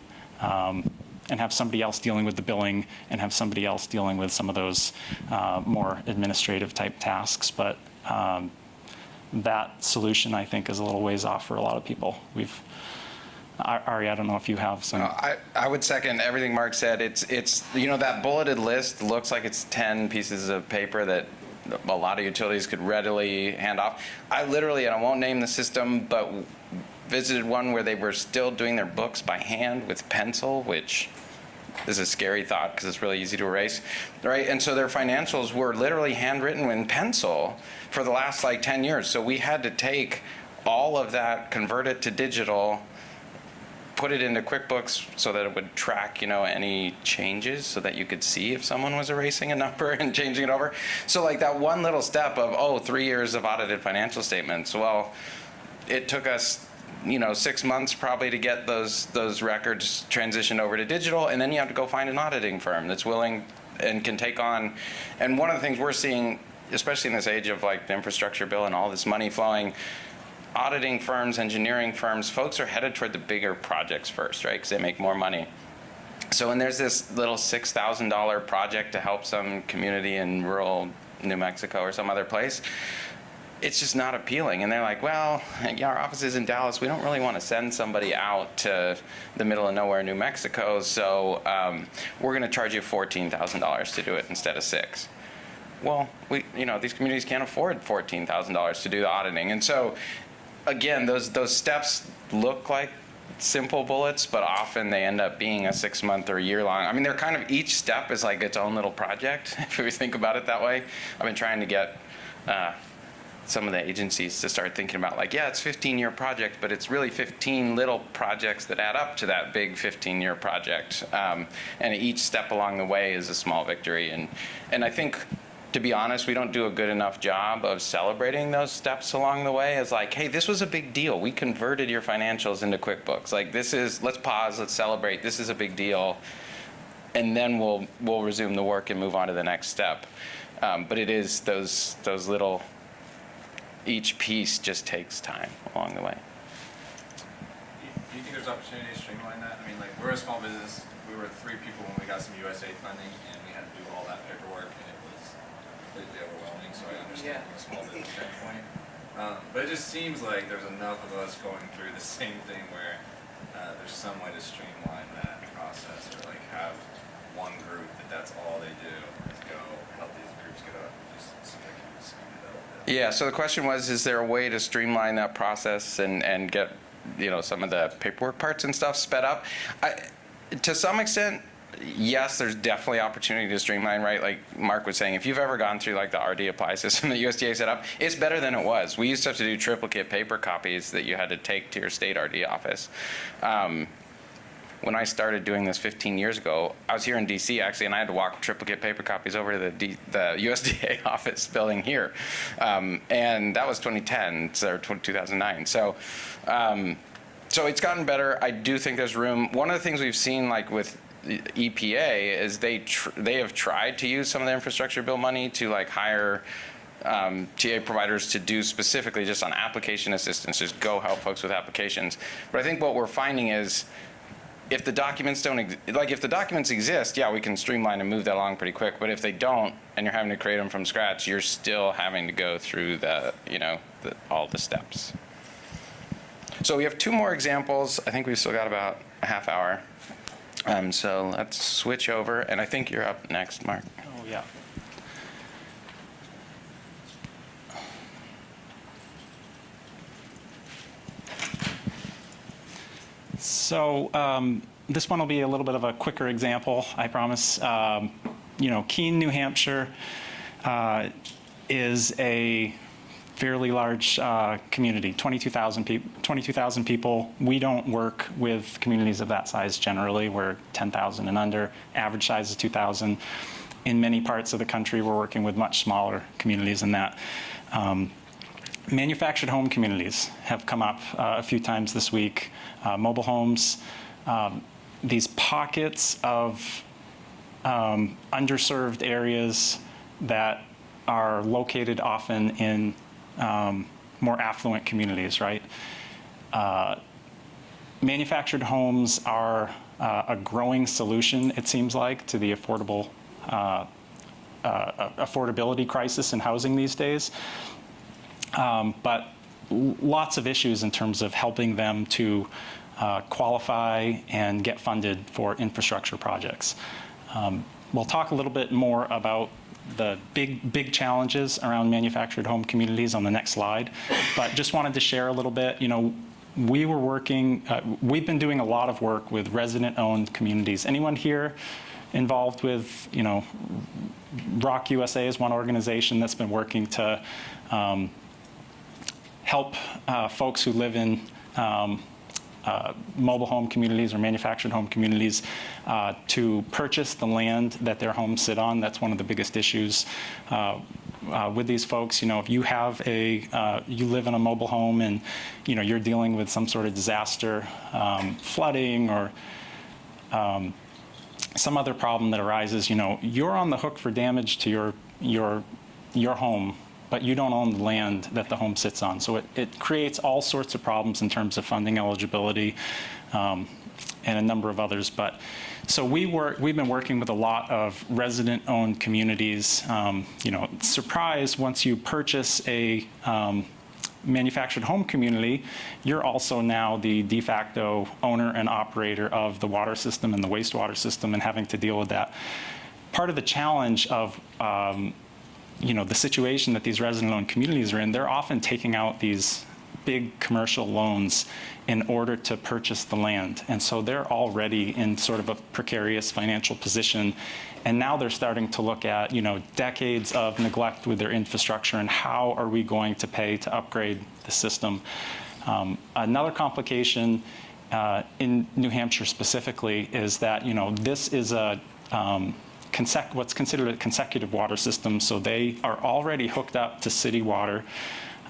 and have somebody else dealing with the billing and have somebody else dealing with some of those more administrative type tasks. But that solution, I think, is a little ways off for a lot of people. Ari, I don't know if you have some. I would second everything Mark said. It's that bulleted list looks like it's 10 pieces of paper that a lot of utilities could readily hand off. I literally, and I won't name the system, but visited one where they were still doing their books by hand with pencil, which is a scary thought because it's really easy to erase, right? And so their financials were literally handwritten in pencil for the last 10 years. So we had to take all of that, convert it to digital, put it into QuickBooks so that it would track, any changes so that you could see if someone was erasing a number and changing it over. So that one little step of, 3 years of audited financial statements. Well, it took us, 6 months probably to get those records transitioned over to digital. And then you have to go find an auditing firm that's willing and can take on. And one of the things we're seeing, especially in this age of the infrastructure bill and all this money flowing, auditing firms, engineering firms, folks are headed toward the bigger projects first, right? Because they make more money. So when there's this little $6,000 project to help some community in rural New Mexico or some other place, it's just not appealing. And they're like, well, our office is in Dallas. We don't really want to send somebody out to the middle of nowhere, New Mexico. So we're going to charge you $14,000 to do it instead of $6,000. Well, these communities can't afford $14,000 to do the auditing. And so again, those steps look like simple bullets, but often they end up being a 6 month or a year long. I mean, they're kind of, each step is like its own little project, if we think about it that way. I've been trying to get some of the agencies to start thinking about, like, yeah, it's 15-year project, but it's really 15 little projects that add up to that big 15-year project. And each step along the way is a small victory. And I think, to be honest, we don't do a good enough job of celebrating those steps along the way as like, hey, this was a big deal. We converted your financials into QuickBooks. Like, let's pause, let's celebrate. This is a big deal. And then we'll resume the work and move on to the next step. But it is those little, each piece just takes time along the way. Do you think there's opportunity to streamline that? I mean, like, we're a small business. We were 3 people when we got some USAID funding, and we had to do all that paperwork, and it was completely overwhelming, so I understand from a small business standpoint. But it just seems like there's enough of us going through the same thing where there's some way to streamline that process, or like have one group that's all they do is go help these groups get up. Just seems like you would speed it up a bit. Yeah, so the question was, is there a way to streamline that process and get, some of the paperwork parts and stuff sped up? To some extent, yes, there's definitely opportunity to streamline, right? Like Mark was saying, if you've ever gone through like the RD apply system that USDA set up, it's better than it was. We used to have to do triplicate paper copies that you had to take to your state RD office. When I started doing this 15 years ago, I was here in DC actually, and I had to walk triplicate paper copies over to the USDA office building here. And that was 2010, or 2009. So it's gotten better. I do think there's room. One of the things we've seen, like with EPA, is they have tried to use some of the infrastructure bill money to like hire TA providers to do specifically just on application assistance, just go help folks with applications. But I think what we're finding is, if the documents if the documents exist, yeah, we can streamline and move that along pretty quick. But if they don't, and you're having to create them from scratch, you're still having to go through all the steps. So we have 2 more examples. I think we've still got about a half hour. So let's switch over, and I think you're up next, Mark. Oh, yeah. So this one will be a little bit of a quicker example, I promise. Keene, New Hampshire is a fairly large community, 22,000 people. We don't work with communities of that size generally. We're 10,000 and under. Average size is 2,000. In many parts of the country, we're working with much smaller communities than that. Manufactured home communities have come up a few times this week. Mobile homes, these pockets of underserved areas that are located often in more affluent communities, right? Manufactured homes are a growing solution, it seems like, to the affordability crisis in housing these days. But lots of issues in terms of helping them to qualify and get funded for infrastructure projects. We'll talk a little bit more about the big challenges around manufactured home communities on the next slide, but just wanted to share a little bit. We've been doing a lot of work with resident-owned communities. Anyone here involved with, ROC USA is one organization that's been working to help folks who live in mobile home communities or manufactured home communities to purchase the land that their homes sit on. That's one of the biggest issues with these folks. If you have you live in a mobile home and you're dealing with some sort of disaster, flooding or some other problem that arises, you're on the hook for damage to your home, but you don't own the land that the home sits on. So it creates all sorts of problems in terms of funding eligibility and a number of others. But so we've been working with a lot of resident-owned communities. Surprise, once you purchase a manufactured home community, you're also now the de facto owner and operator of the water system and the wastewater system and having to deal with that. Part of the challenge of the situation that these resident-owned communities are in, they're often taking out these big commercial loans in order to purchase the land. And so they're already in sort of a precarious financial position. And now they're starting to look at, decades of neglect with their infrastructure and how are we going to pay to upgrade the system. Another complication in New Hampshire specifically is that, this is a what's considered a consecutive water system. So they are already hooked up to city water,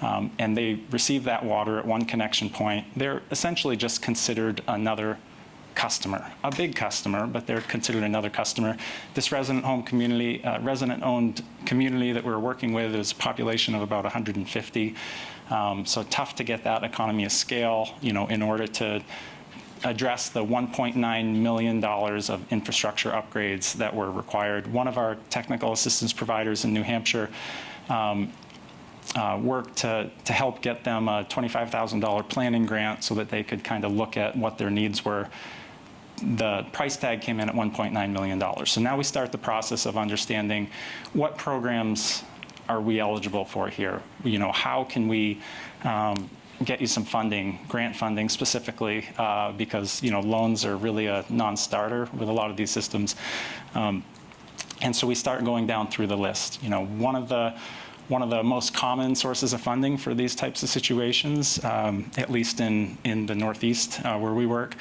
and they receive that water at one connection point. They're essentially just considered another customer, a big customer, but they're considered another customer. This resident-owned community that we're working with is a population of about 150. So tough to get that economy of scale, in order to address the $1.9 million of infrastructure upgrades that were required. One of our technical assistance providers in New Hampshire worked to help get them a $25,000 planning grant so that they could kind of look at what their needs were. The price tag came in at $1.9 million. So now we start the process of understanding what programs are we eligible for here? How can we get you some funding, grant funding specifically, because loans are really a non-starter with a lot of these systems. And so we start going down through the list. One of the most common sources of funding for these types of situations, at least in the Northeast where we work,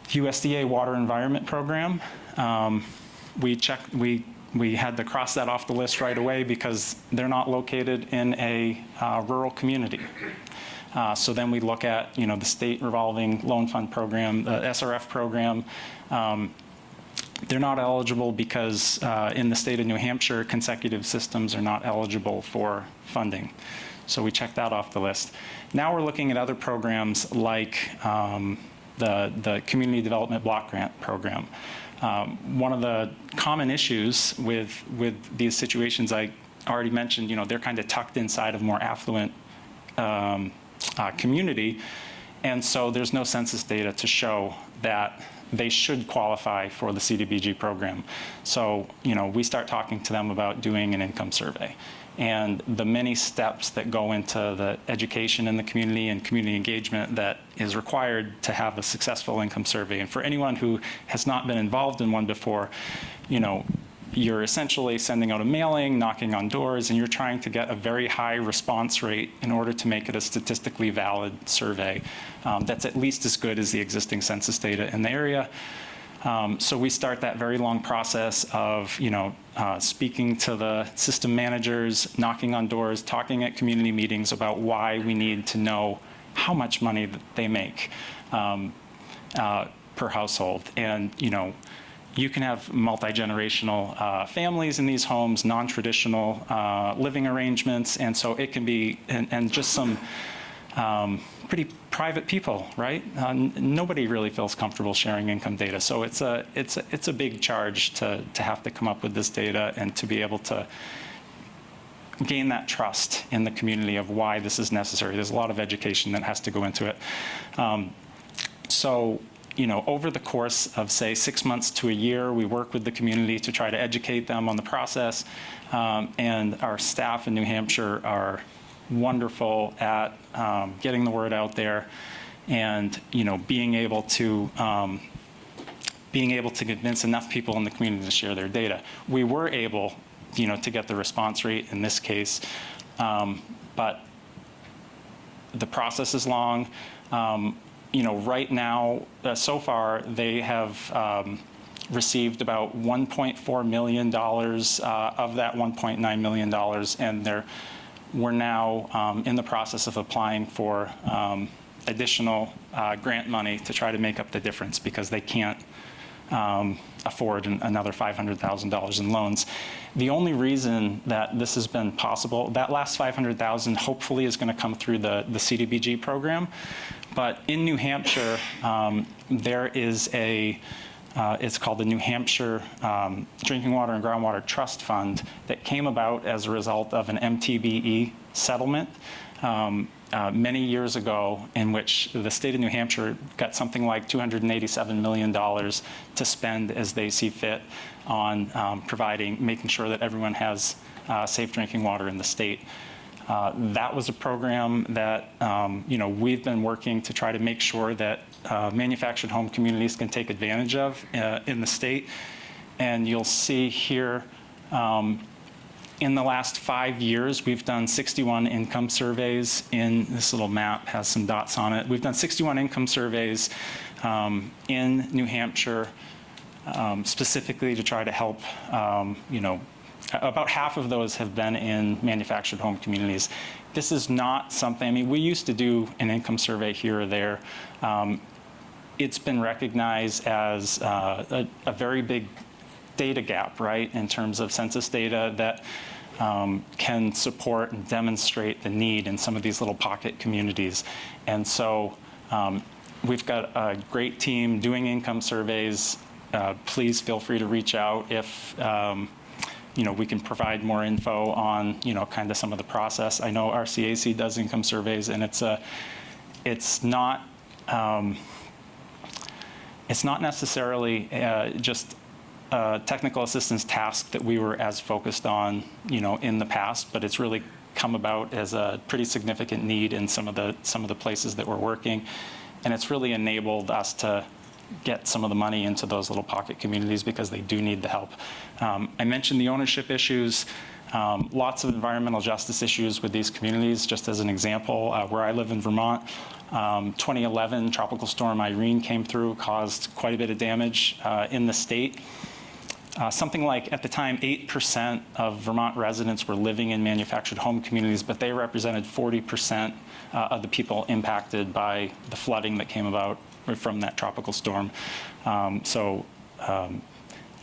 USDA Water Environment Program. We had to cross that off the list right away because they're not located in a rural community. So then we look at, the State Revolving Loan Fund Program, the SRF program. They're not eligible because in the state of New Hampshire, consecutive systems are not eligible for funding. So we check that off the list. Now we're looking at other programs like the Community Development Block Grant Program. One of the common issues with these situations I already mentioned, they're kind of tucked inside of more affluent community, and so there's no census data to show that they should qualify for the CDBG program. So, we start talking to them about doing an income survey. And the many steps that go into the education in the community and community engagement that is required to have a successful income survey. And for anyone who has not been involved in one before, you're essentially sending out a mailing, knocking on doors, and you're trying to get a very high response rate in order to make it a statistically valid survey that's at least as good as the existing census data in the area. So we start that very long process of, speaking to the system managers, knocking on doors, talking at community meetings about why we need to know how much money that they make per household. And, you can have multi-generational families in these homes, non-traditional living arrangements, and so it can be, and just some pretty private people, right? Nobody really feels comfortable sharing income data, so it's a big charge to have to come up with this data and to be able to gain that trust in the community of why this is necessary. There's a lot of education that has to go into it. So, over the course of, say, 6 months to a year, we work with the community to try to educate them on the process, and our staff in New Hampshire are wonderful at getting the word out there and being able to convince enough people in the community to share their data. We were able to get the response rate in this case, but the process is long. Right now, so far, they have received about $1.4 million of that $1.9 million, and we're now in the process of applying for additional grant money to try to make up the difference because they can't afford another $500,000 in loans. The only reason that this has been possible, that last $500,000 hopefully is going to come through the CDBG program. But in New Hampshire, there is it's called the New Hampshire Drinking Water and Groundwater Trust Fund that came about as a result of an MTBE settlement many years ago, in which the state of New Hampshire got something like $287 million to spend as they see fit on making sure that everyone has safe drinking water in the state. That was a program that we've been working to try to make sure that manufactured home communities can take advantage of in the state. And you'll see here, in the last 5 years, we've done 61 income surveys. In this little map has some dots on it. We've done 61 income surveys in New Hampshire, specifically to try to help, about half of those have been in manufactured home communities. This is not something, I mean, we used to do an income survey here or there. It's been recognized as a very big data gap, right, in terms of census data that can support and demonstrate the need in some of these little pocket communities. And so we've got a great team doing income surveys. Please feel free to reach out if we can provide more info on kind of some of the process. I know RCAC does income surveys, and it's not necessarily just a technical assistance task that we were as focused on, in the past, but it's really come about as a pretty significant need in some of the places that we're working, and it's really enabled us to get some of the money into those little pocket communities because they do need the help. I mentioned the ownership issues, lots of environmental justice issues with these communities. Just as an example, where I live in Vermont, 2011 Tropical Storm Irene came through, caused quite a bit of damage in the state. Something like, at the time, 8% of Vermont residents were living in manufactured home communities, but they represented 40% of the people impacted by the flooding that came about from that tropical storm.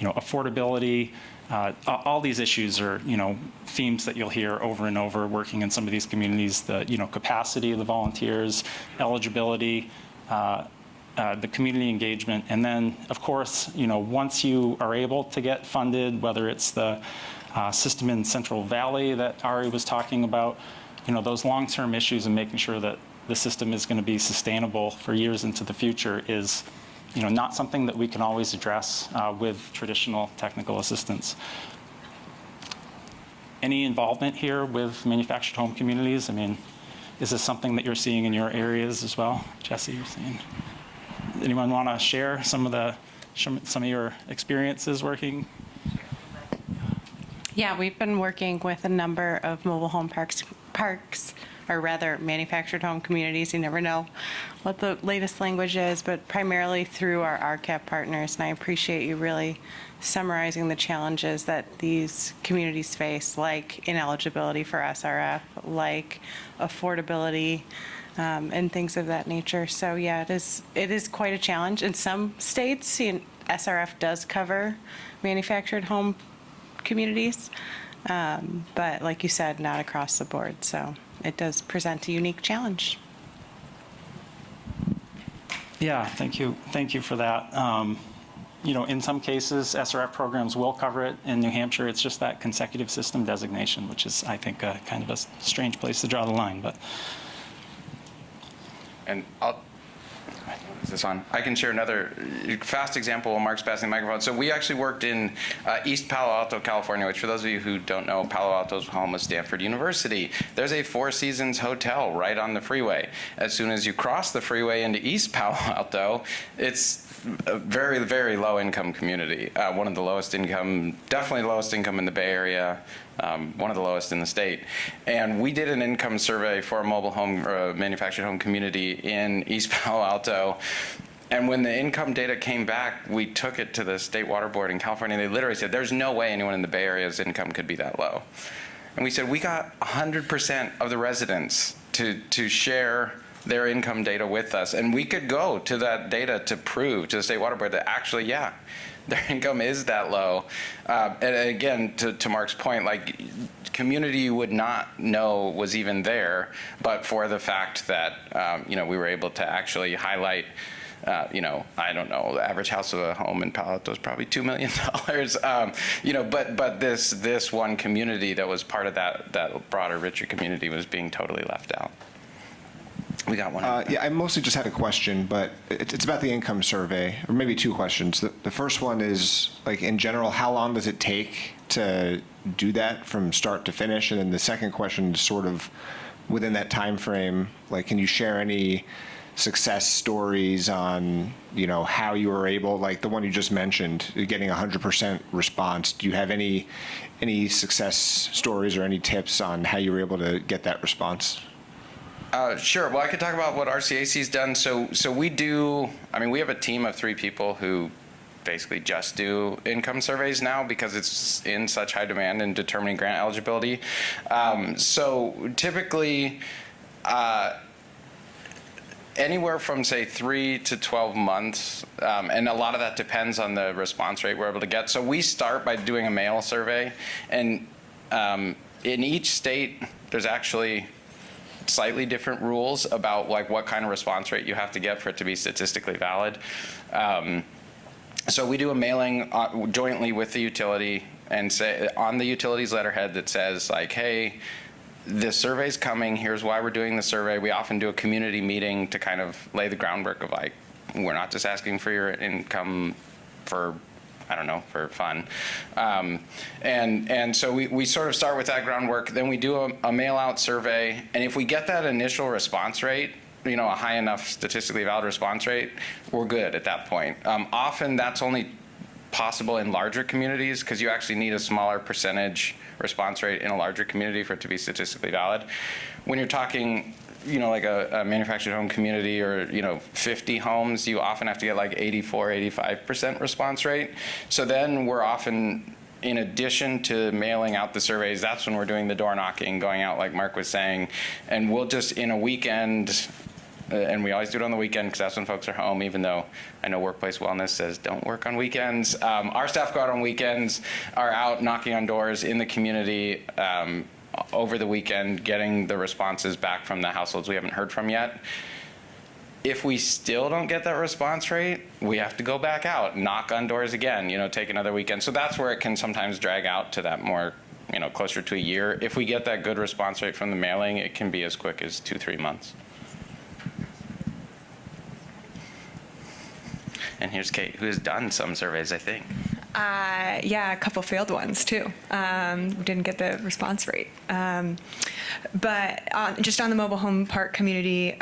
Affordability, all these issues are, themes that you'll hear over and over working in some of these communities. The, capacity of the volunteers, eligibility, the community engagement, and then, of course, once you are able to get funded, whether it's the system in Central Valley that Ari was talking about, those long-term issues and making sure that the system is going to be sustainable for years into the future is, not something that we can always address with traditional technical assistance. Any involvement here with manufactured home communities? I mean, is this something that you're seeing in your areas as well? Jesse, you're seeing? Anyone want to share some of your experiences working? Yeah, we've been working with a number of mobile home parks, or rather manufactured home communities. You never know what the latest language is, but primarily through our RCAP partners. And I appreciate you really summarizing the challenges that these communities face, like ineligibility for SRF, like affordability, and things of that nature. So yeah, it is quite a challenge. In some states, SRF does cover manufactured home communities, but like you said, not across the board. So it does present a unique challenge. Yeah, thank you. Thank you for that. In some cases, SRF programs will cover it. In New Hampshire, it's just that consecutive system designation, which is, I think, kind of a strange place to draw the line. But And is this on? I can share another fast example while Mark's passing the microphone. So we actually worked in East Palo Alto, California, which for those of you who don't know, Palo Alto's home of Stanford University. There's a Four Seasons hotel right on the freeway. As soon as you cross the freeway into East Palo Alto, it's a very, very low income community. One of the lowest income, definitely the lowest income in the Bay Area, one of the lowest in the state. And we did an income survey for a mobile home, manufactured home community in East Palo Alto. And when the income data came back, we took it to the State Water Board in California. They literally said, there's no way anyone in the Bay Area's income could be that low. And we said, we got 100% of the residents to share their income data with us. And we could go to that data to prove to the State Water Board that actually, yeah, their income is that low. And again, to Mark's point, like, community you would not know was even there, but for the fact that, we were able to actually highlight, I don't know, the average house of a home in Palo Alto is probably $2 million. But this one community that was part of that broader, richer community was being totally left out. We got one. Yeah, I mostly just had a question, but it's about the income survey, or maybe two questions. The first one is, like, in general, how long does it take to do that from start to finish? And then the second question is sort of within that time frame, like, can you share any success stories on, how you were able, like the one you just mentioned, getting 100% response? Do you have any success stories or any tips on how you were able to get that response? Sure. Well, I could talk about what RCAC's done. So we have a team of 3 people who basically just do income surveys now because it's in such high demand in determining grant eligibility. So typically, anywhere from, say, 3 to 12 months, and a lot of that depends on the response rate we're able to get. So we start by doing a mail survey, and in each state, there's actually slightly different rules about like what kind of response rate you have to get for it to be statistically valid. So we do a mailing jointly with the utility and say on the utility's letterhead that says like, hey, this survey's coming, here's why we're doing the survey. We often do a community meeting to kind of lay the groundwork of like, we're not just asking for your income for, I don't know, for fun. And so we sort of start with that groundwork. Then we do a mail-out survey. And if we get that initial response rate, a high enough statistically valid response rate, we're good at that point. Often that's only possible in larger communities because you actually need a smaller percentage response rate in a larger community for it to be statistically valid. When you're talking, like a manufactured home community or, 50 homes, you often have to get like 84, 85% response rate. So then we're often, in addition to mailing out the surveys, that's when we're doing the door knocking, going out like Mark was saying, and we'll just in a weekend, and we always do it on the weekend because that's when folks are home, even though I know Workplace Wellness says don't work on weekends. Our staff go out on weekends, are out knocking on doors in the community over the weekend, getting the responses back from the households we haven't heard from yet. If we still don't get that response rate, we have to go back out, knock on doors again, take another weekend. So that's where it can sometimes drag out to that more, closer to a year. If we get that good response rate from the mailing, it can be as quick as 2-3 months. And here's Kate, who has done some surveys, I think. Yeah, a couple failed ones too. We didn't get the response rate. But just on the mobile home park community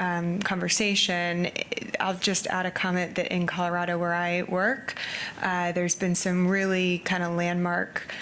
conversation, I'll just add a comment that in Colorado where I work, there's been some really kind of landmark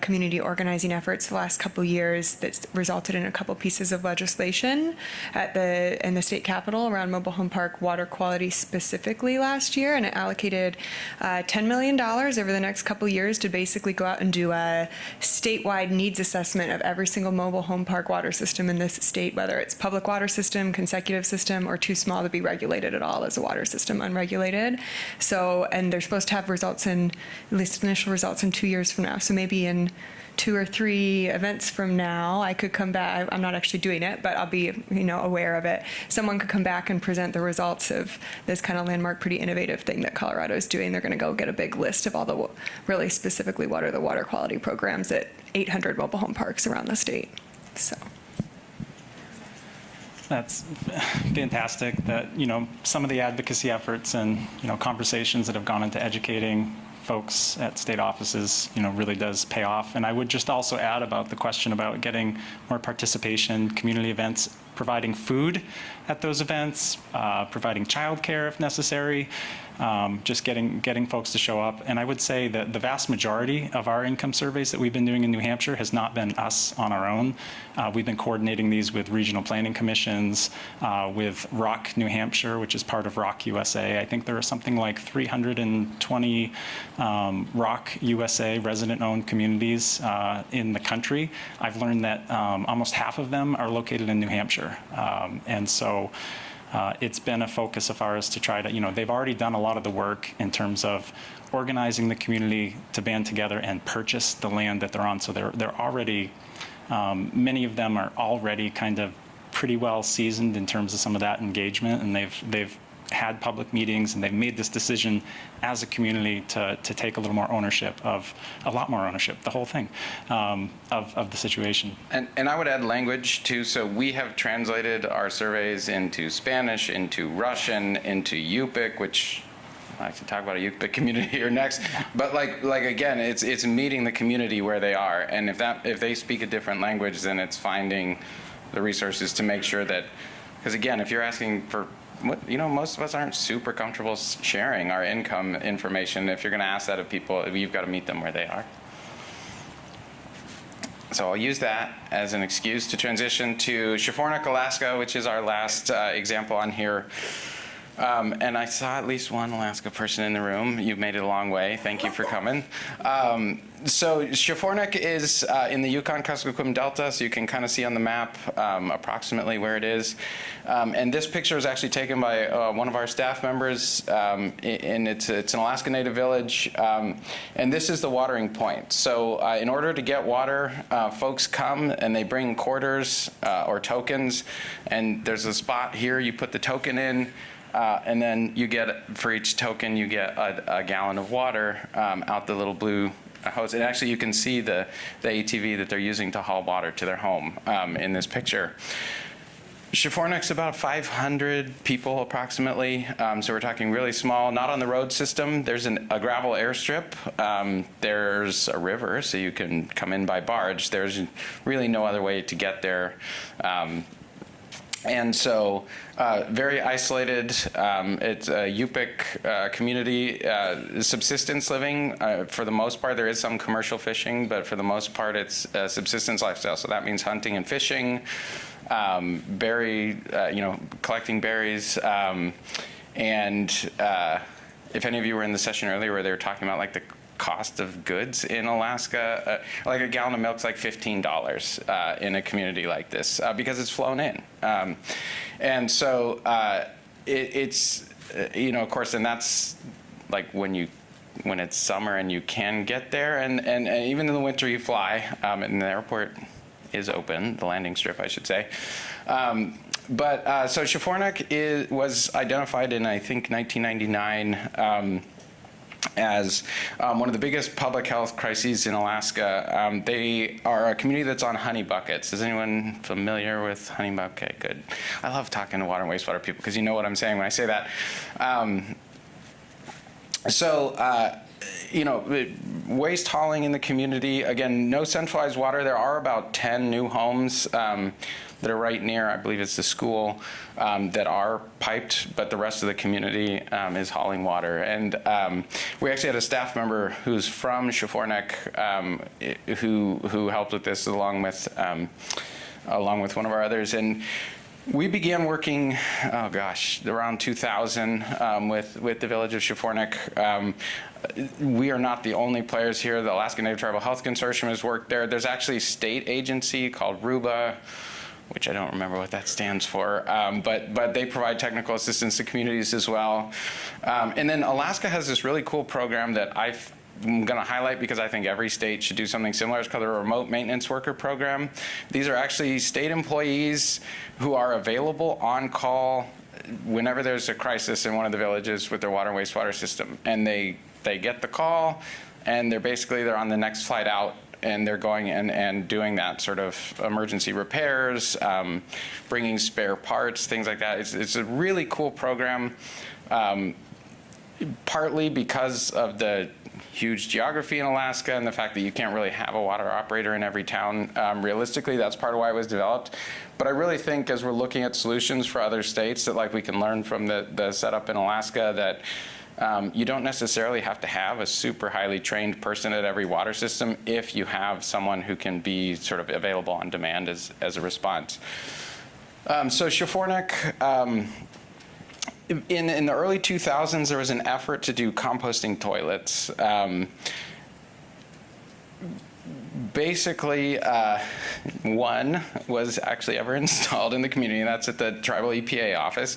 community organizing efforts the last couple years that's resulted in a couple pieces of legislation in the state capitol around mobile home park water quality specifically last year, and it allocated $10 million over the next couple years to basically go out and do a statewide needs assessment of every single mobile home park water system in this state, whether it's public water system, consecutive system, or too small to be regulated at all as a water system, unregulated. So, and they're supposed to have results at least initial results in 2 years from now. So maybe in 2 or 3 events from now, I could come back. I'm not actually doing it, but I'll be, aware of it. Someone could come back and present the results of this kind of landmark, pretty innovative thing that Colorado is doing. They're going to go get a big list of all the really specifically what are the water quality programs at 800 mobile home parks around the state. So. That's fantastic that, some of the advocacy efforts and, conversations that have gone into educating folks at state offices, really does pay off. And I would just also add about the question about getting more participation, community events, providing food at those events, providing childcare if necessary, just getting folks to show up. And I would say that the vast majority of our income surveys that we've been doing in New Hampshire has not been us on our own. We've been coordinating these with regional planning commissions, with ROC New Hampshire, which is part of ROC USA. I think there are something like 320 ROC USA resident-owned communities in the country. I've learned that almost half of them are located in New Hampshire. And so it's been a focus of ours to try to, they've already done a lot of the work in terms of organizing the community to band together and purchase the land that they're on. So they're already, many of them are already kind of pretty well seasoned in terms of some of that engagement, and they've had public meetings, and they've made this decision as a community to take a lot more ownership, the whole thing, of the situation. And I would add language too. So we have translated our surveys into Spanish, into Russian, into Yupik, which I can talk about a Yupik community here next, but like again, it's meeting the community where they are, and if they speak a different language, then it's finding the resources to make sure that, because again, if you're asking for most of us aren't super comfortable sharing our income information. If you're going to ask that of people, you've got to meet them where they are. So I'll use that as an excuse to transition to Shaffornak, Alaska, which is our last example on here. And I saw at least one Alaska person in the room. You've made it a long way. Thank you for coming. So Shaffornak is in the Yukon-Kuskokwim Delta, so you can kind of see on the map approximately where it is. And this picture was actually taken by one of our staff members, and it's an Alaska Native village. And this is the watering point. So in order to get water, folks come and they bring quarters or tokens, and there's a spot here you put the token in. And then you get, for each token, you get a gallon of water out the little blue hose. And actually, you can see the ATV that they're using to haul water to their home in this picture. Shaffornak's about 500 people approximately, so we're talking really small, not on the road system. There's a gravel airstrip. There's a river, so you can come in by barge. There's really no other way to get there. And so very isolated. It's a Yupik community, subsistence living. For the most part, there is some commercial fishing, but for the most part, it's a subsistence lifestyle. So that means hunting and fishing, collecting berries. And if any of you were in the session earlier where they were talking about like the cost of goods in Alaska, like a gallon of milk's like $15 in a community like this because it's flown in. And so it's, of course, and that's like when it's summer and you can get there, and even in the winter you fly, and the airport is open, the landing strip, I should say. So Shaffornak was identified in, I think, 1999 as one of the biggest public health crises in Alaska. They are a community that's on honey buckets. Is anyone familiar with honey bucket? Okay, good. I love talking to water and wastewater people because you know what I'm saying when I say that. Waste hauling in the community, again, no centralized water. There are about 10 new homes that are right near, I believe it's the school, that are piped, but the rest of the community is hauling water. And we actually had a staff member who's from Shaffornak who helped with this along with one of our others. And we began working, around 2000 with the village of Shaffornak. We are not the only players here. The Alaska Native Tribal Health Consortium has worked there. There's actually a state agency called RUBA, which I don't remember what that stands for, but they provide technical assistance to communities as well. And then Alaska has this really cool program that I'm going to highlight because I think every state should do something similar. It's called the Remote Maintenance Worker Program. These are actually state employees who are available on call whenever there's a crisis in one of the villages with their water and wastewater system. And they get the call, and they're on the next flight out, and they're going and doing that sort of emergency repairs, bringing spare parts, things like that. It's a really cool program, partly because of the huge geography in Alaska and the fact that you can't really have a water operator in every town. Realistically, that's part of why it was developed. But I really think as we're looking at solutions for other states that we can learn from the setup in Alaska that you don't necessarily have to have a super highly trained person at every water system if you have someone who can be sort of available on demand as a response. So Shaffornak, in the early 2000s, there was an effort to do composting toilets. Basically, one was actually ever installed in the community, and that's at the tribal EPA office.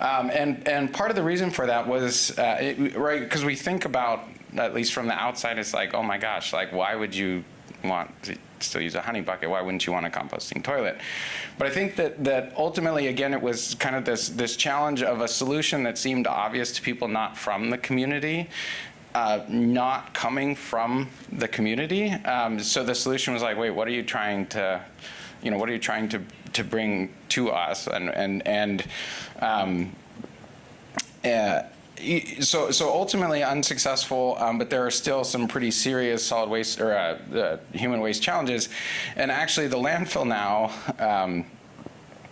And part of the reason for that was, right, because we think about, at least from the outside, it's like, oh my gosh, like why would you want to still use a honey bucket? Why wouldn't you want a composting toilet? But I think that ultimately, again, it was kind of this challenge of a solution that seemed obvious to people not from the community, not coming from the community. So the solution was like, wait, what are you trying to bring to us? So ultimately unsuccessful, but there are still some pretty serious solid waste or human waste challenges. And actually the landfill now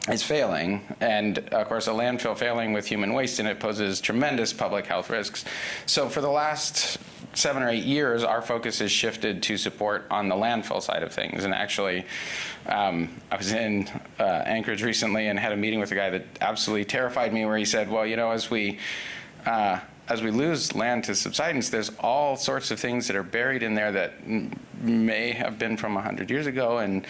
is failing. And of course a landfill failing with human waste in it poses tremendous public health risks. So for the last 7 or 8 years, our focus has shifted to support on the landfill side of things. And actually, I was in Anchorage recently and had a meeting with a guy that absolutely terrified me, where he said, well, you know, as we lose land to subsidence, there's all sorts of things that are buried in there that may have been from 100 years ago, and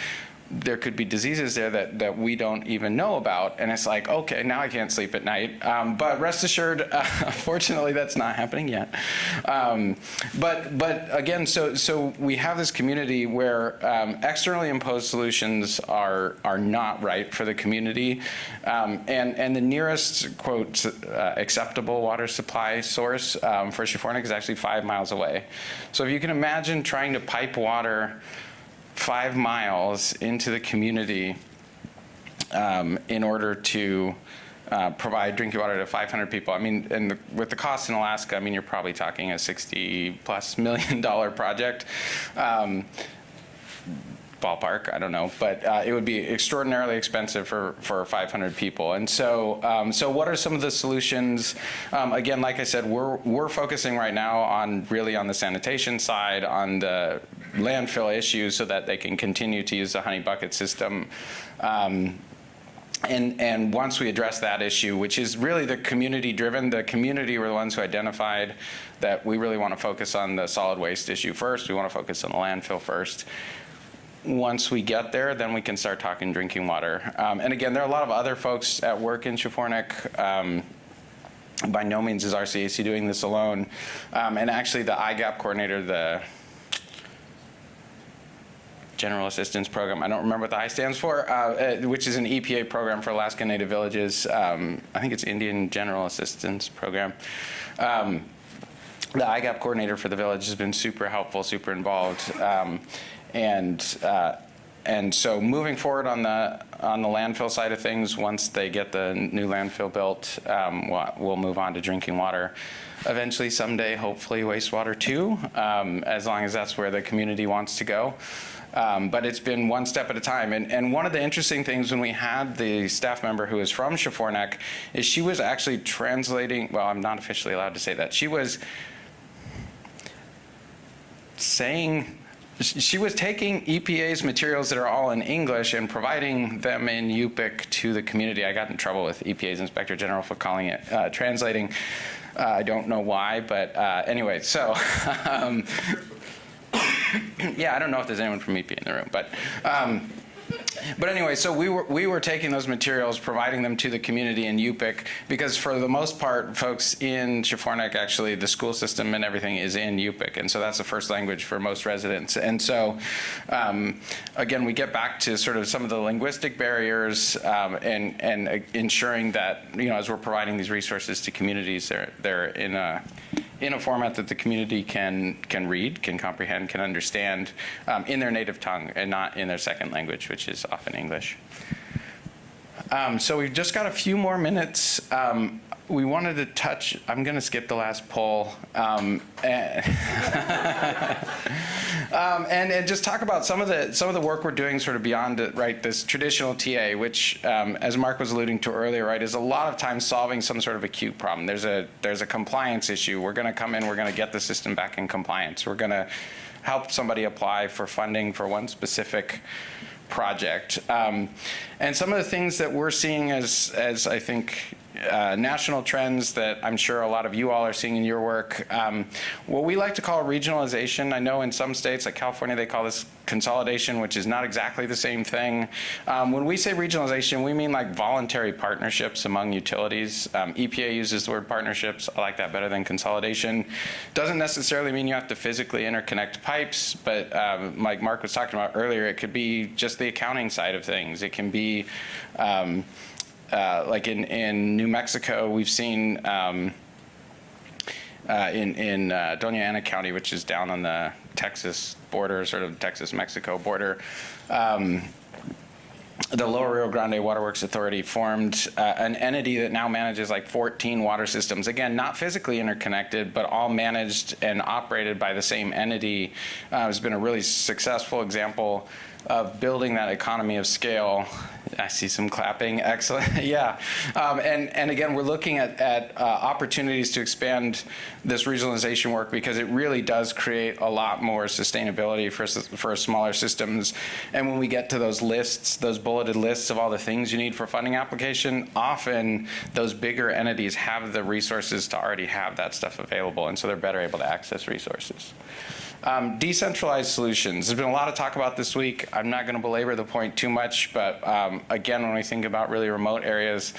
there could be diseases there that we don't even know about. And it's like, okay, now I can't sleep at night. But rest assured, fortunately, that's not happening yet. But again, so we have this community where externally imposed solutions are not right for the community. And the nearest, quote, acceptable water supply source for Schiphornik is actually 5 miles away. So if you can imagine trying to pipe water 5 miles into the community in order to provide drinking water to 500 people. I mean, and with the cost in Alaska, I mean, you're probably talking a $60+ million project. Ballpark, I don't know, but it would be extraordinarily expensive for 500 people. And so, so what are some of the solutions? Again, like I said, we're focusing right now on really on the sanitation side, on the landfill issues, so that they can continue to use the honey bucket system. And once we address that issue, which is really the community driven, the community were the ones who identified that we really want to focus on the solid waste issue first. We want to focus on the landfill first. Once we get there, then we can start talking drinking water. And again, there are a lot of other folks at work in Schiphornik. By no means is RCAC doing this alone. And actually the IGAP coordinator, the General Assistance Program, I don't remember what the I stands for, which is an EPA program for Alaska Native Villages. I think it's Indian General Assistance Program. The IGAP coordinator for the village has been super helpful, super involved. And so moving forward on the landfill side of things, once they get the new landfill built, we'll move on to drinking water. Eventually, someday, hopefully wastewater too, as long as that's where the community wants to go. But it's been one step at a time. And one of the interesting things when we had the staff member who is from Schiphornik is she was actually translating, well, I'm not officially allowed to say that. She was saying, she was taking EPA's materials that are all in English and providing them in Yupik to the community. I got in trouble with EPA's Inspector General for calling it translating. I don't know why, but anyway, so yeah, I don't know if there's anyone from EPA in the room, but anyway, so we were taking those materials, providing them to the community in Yupik, because for the most part, folks in Schiphornik, actually, the school system and everything is in Yupik, and so that's the first language for most residents. And so, again, we get back to sort of some of the linguistic barriers and ensuring that, you know, as we're providing these resources to communities, they're in a format that the community can read, can comprehend, can understand in their native tongue and not in their second language, which is often English. So we've just got a few more minutes. We wanted to touch, I'm going to skip the last poll, and just talk about some of the work we're doing sort of beyond right, this traditional TA, which, as Mark was alluding to earlier, right, is a lot of times solving some sort of acute problem. There's a compliance issue. We're going to come in, we're going to get the system back in compliance. We're going to help somebody apply for funding for one specific project. And some of the things that we're seeing as I think, national trends that I'm sure a lot of you all are seeing in your work, what we like to call regionalization. I know in some states like California, they call this consolidation, which is not exactly the same thing. When we say regionalization, we mean like voluntary partnerships among utilities. EPA uses the word partnerships. I like that better than consolidation. Doesn't necessarily mean you have to physically interconnect pipes, but like Mark was talking about earlier, it could be just the accounting side of things. It can be like in New Mexico, we've seen in Doña Ana County, which is down on the Texas border, sort of Texas-Mexico border, the Lower Rio Grande Waterworks Authority formed an entity that now manages like 14 water systems. Again, not physically interconnected, but all managed and operated by the same entity. Has been a really successful example of building that economy of scale. I see some clapping, excellent, yeah. And again, we're looking at opportunities to expand this regionalization work because it really does create a lot more sustainability for smaller systems. And when we get to those lists, those bulleted lists of all the things you need for funding application, often those bigger entities have the resources to already have that stuff available, and so they're better able to access resources. Decentralized solutions. There's been a lot of talk about this week. I'm not going to belabor the point too much, but again, when we think about really remote areas,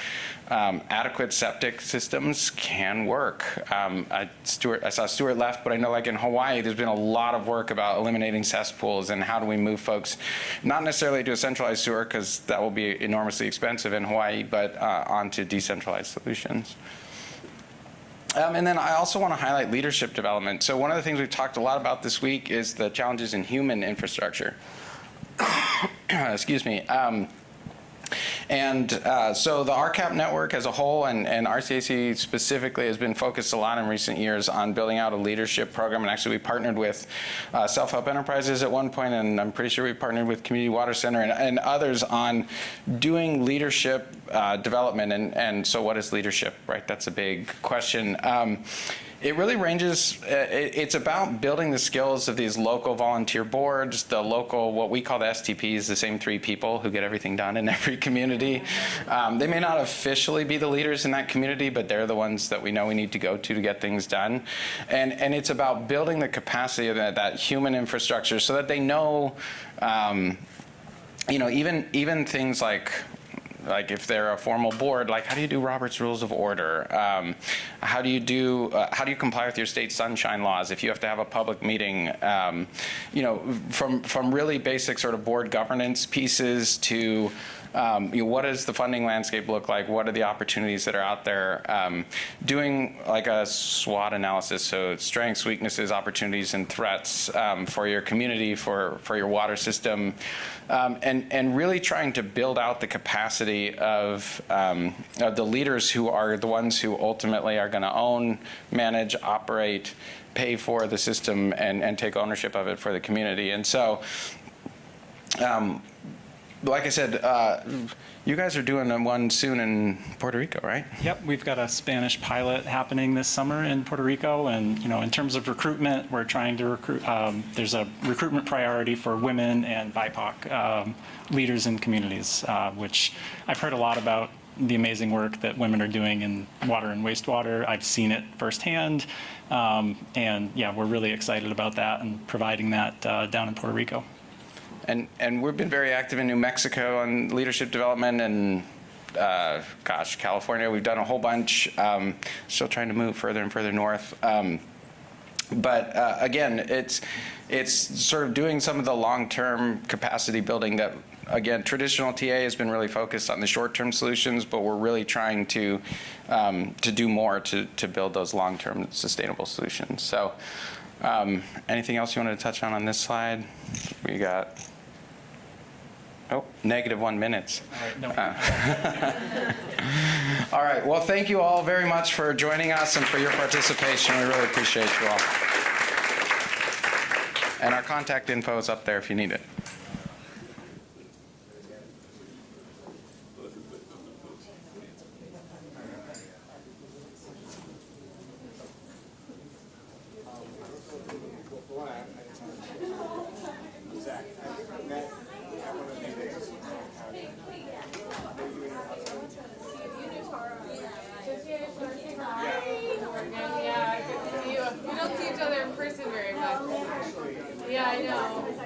adequate septic systems can work. I saw Stuart left, but I know like in Hawaii, there's been a lot of work about eliminating cesspools and how do we move folks, not necessarily to a centralized sewer, because that will be enormously expensive in Hawaii, but onto decentralized solutions. And then I also want to highlight leadership development. So one of the things we've talked a lot about this week is the challenges in human infrastructure. Excuse me. So the RCAP network as a whole and RCAC specifically has been focused a lot in recent years on building out a leadership program. And actually we partnered with Self-Help Enterprises at one point, and I'm pretty sure we partnered with Community Water Center and others on doing leadership development. And so what is leadership, right? That's a big question. It really ranges, it's about building the skills of these local volunteer boards, the local, what we call the STPs, the same three people who get everything done in every community. They may not officially be the leaders in that community, but they're the ones that we know we need to go to get things done. And it's about building the capacity of that human infrastructure so that they know, even things like if they're a formal board, like how do you do Robert's Rules of Order? How do you comply with your state sunshine laws if you have to have a public meeting? From really basic sort of board governance pieces to what does the funding landscape look like? What are the opportunities that are out there? Doing like a SWOT analysis, so strengths, weaknesses, opportunities, and threats for your community, for your water system, and really trying to build out the capacity of the leaders who are the ones who ultimately are going to own, manage, operate, pay for the system, and take ownership of it for the community. And so, like I said, you guys are doing one soon in Puerto Rico, right? Yep, we've got a Spanish pilot happening this summer in Puerto Rico, and in terms of recruitment, we're trying to recruit. There's a recruitment priority for women and BIPOC leaders in communities, which I've heard a lot about the amazing work that women are doing in water and wastewater. I've seen it firsthand, and yeah, we're really excited about that and providing that down in Puerto Rico. And we've been very active in New Mexico on leadership development, and California, we've done a whole bunch. Still trying to move further and further north. But again, it's sort of doing some of the long-term capacity building that, again, traditional TA has been really focused on the short-term solutions, but we're really trying to do more to build those long-term sustainable solutions. So anything else you wanted to touch on this slide? We got... Oh, -1 minute. All right, no. All right, well, thank you all very much for joining us and for your participation. We really appreciate you all. And our contact info is up there if you need it. Yeah, we don't see each other in person very much. Yeah, I know.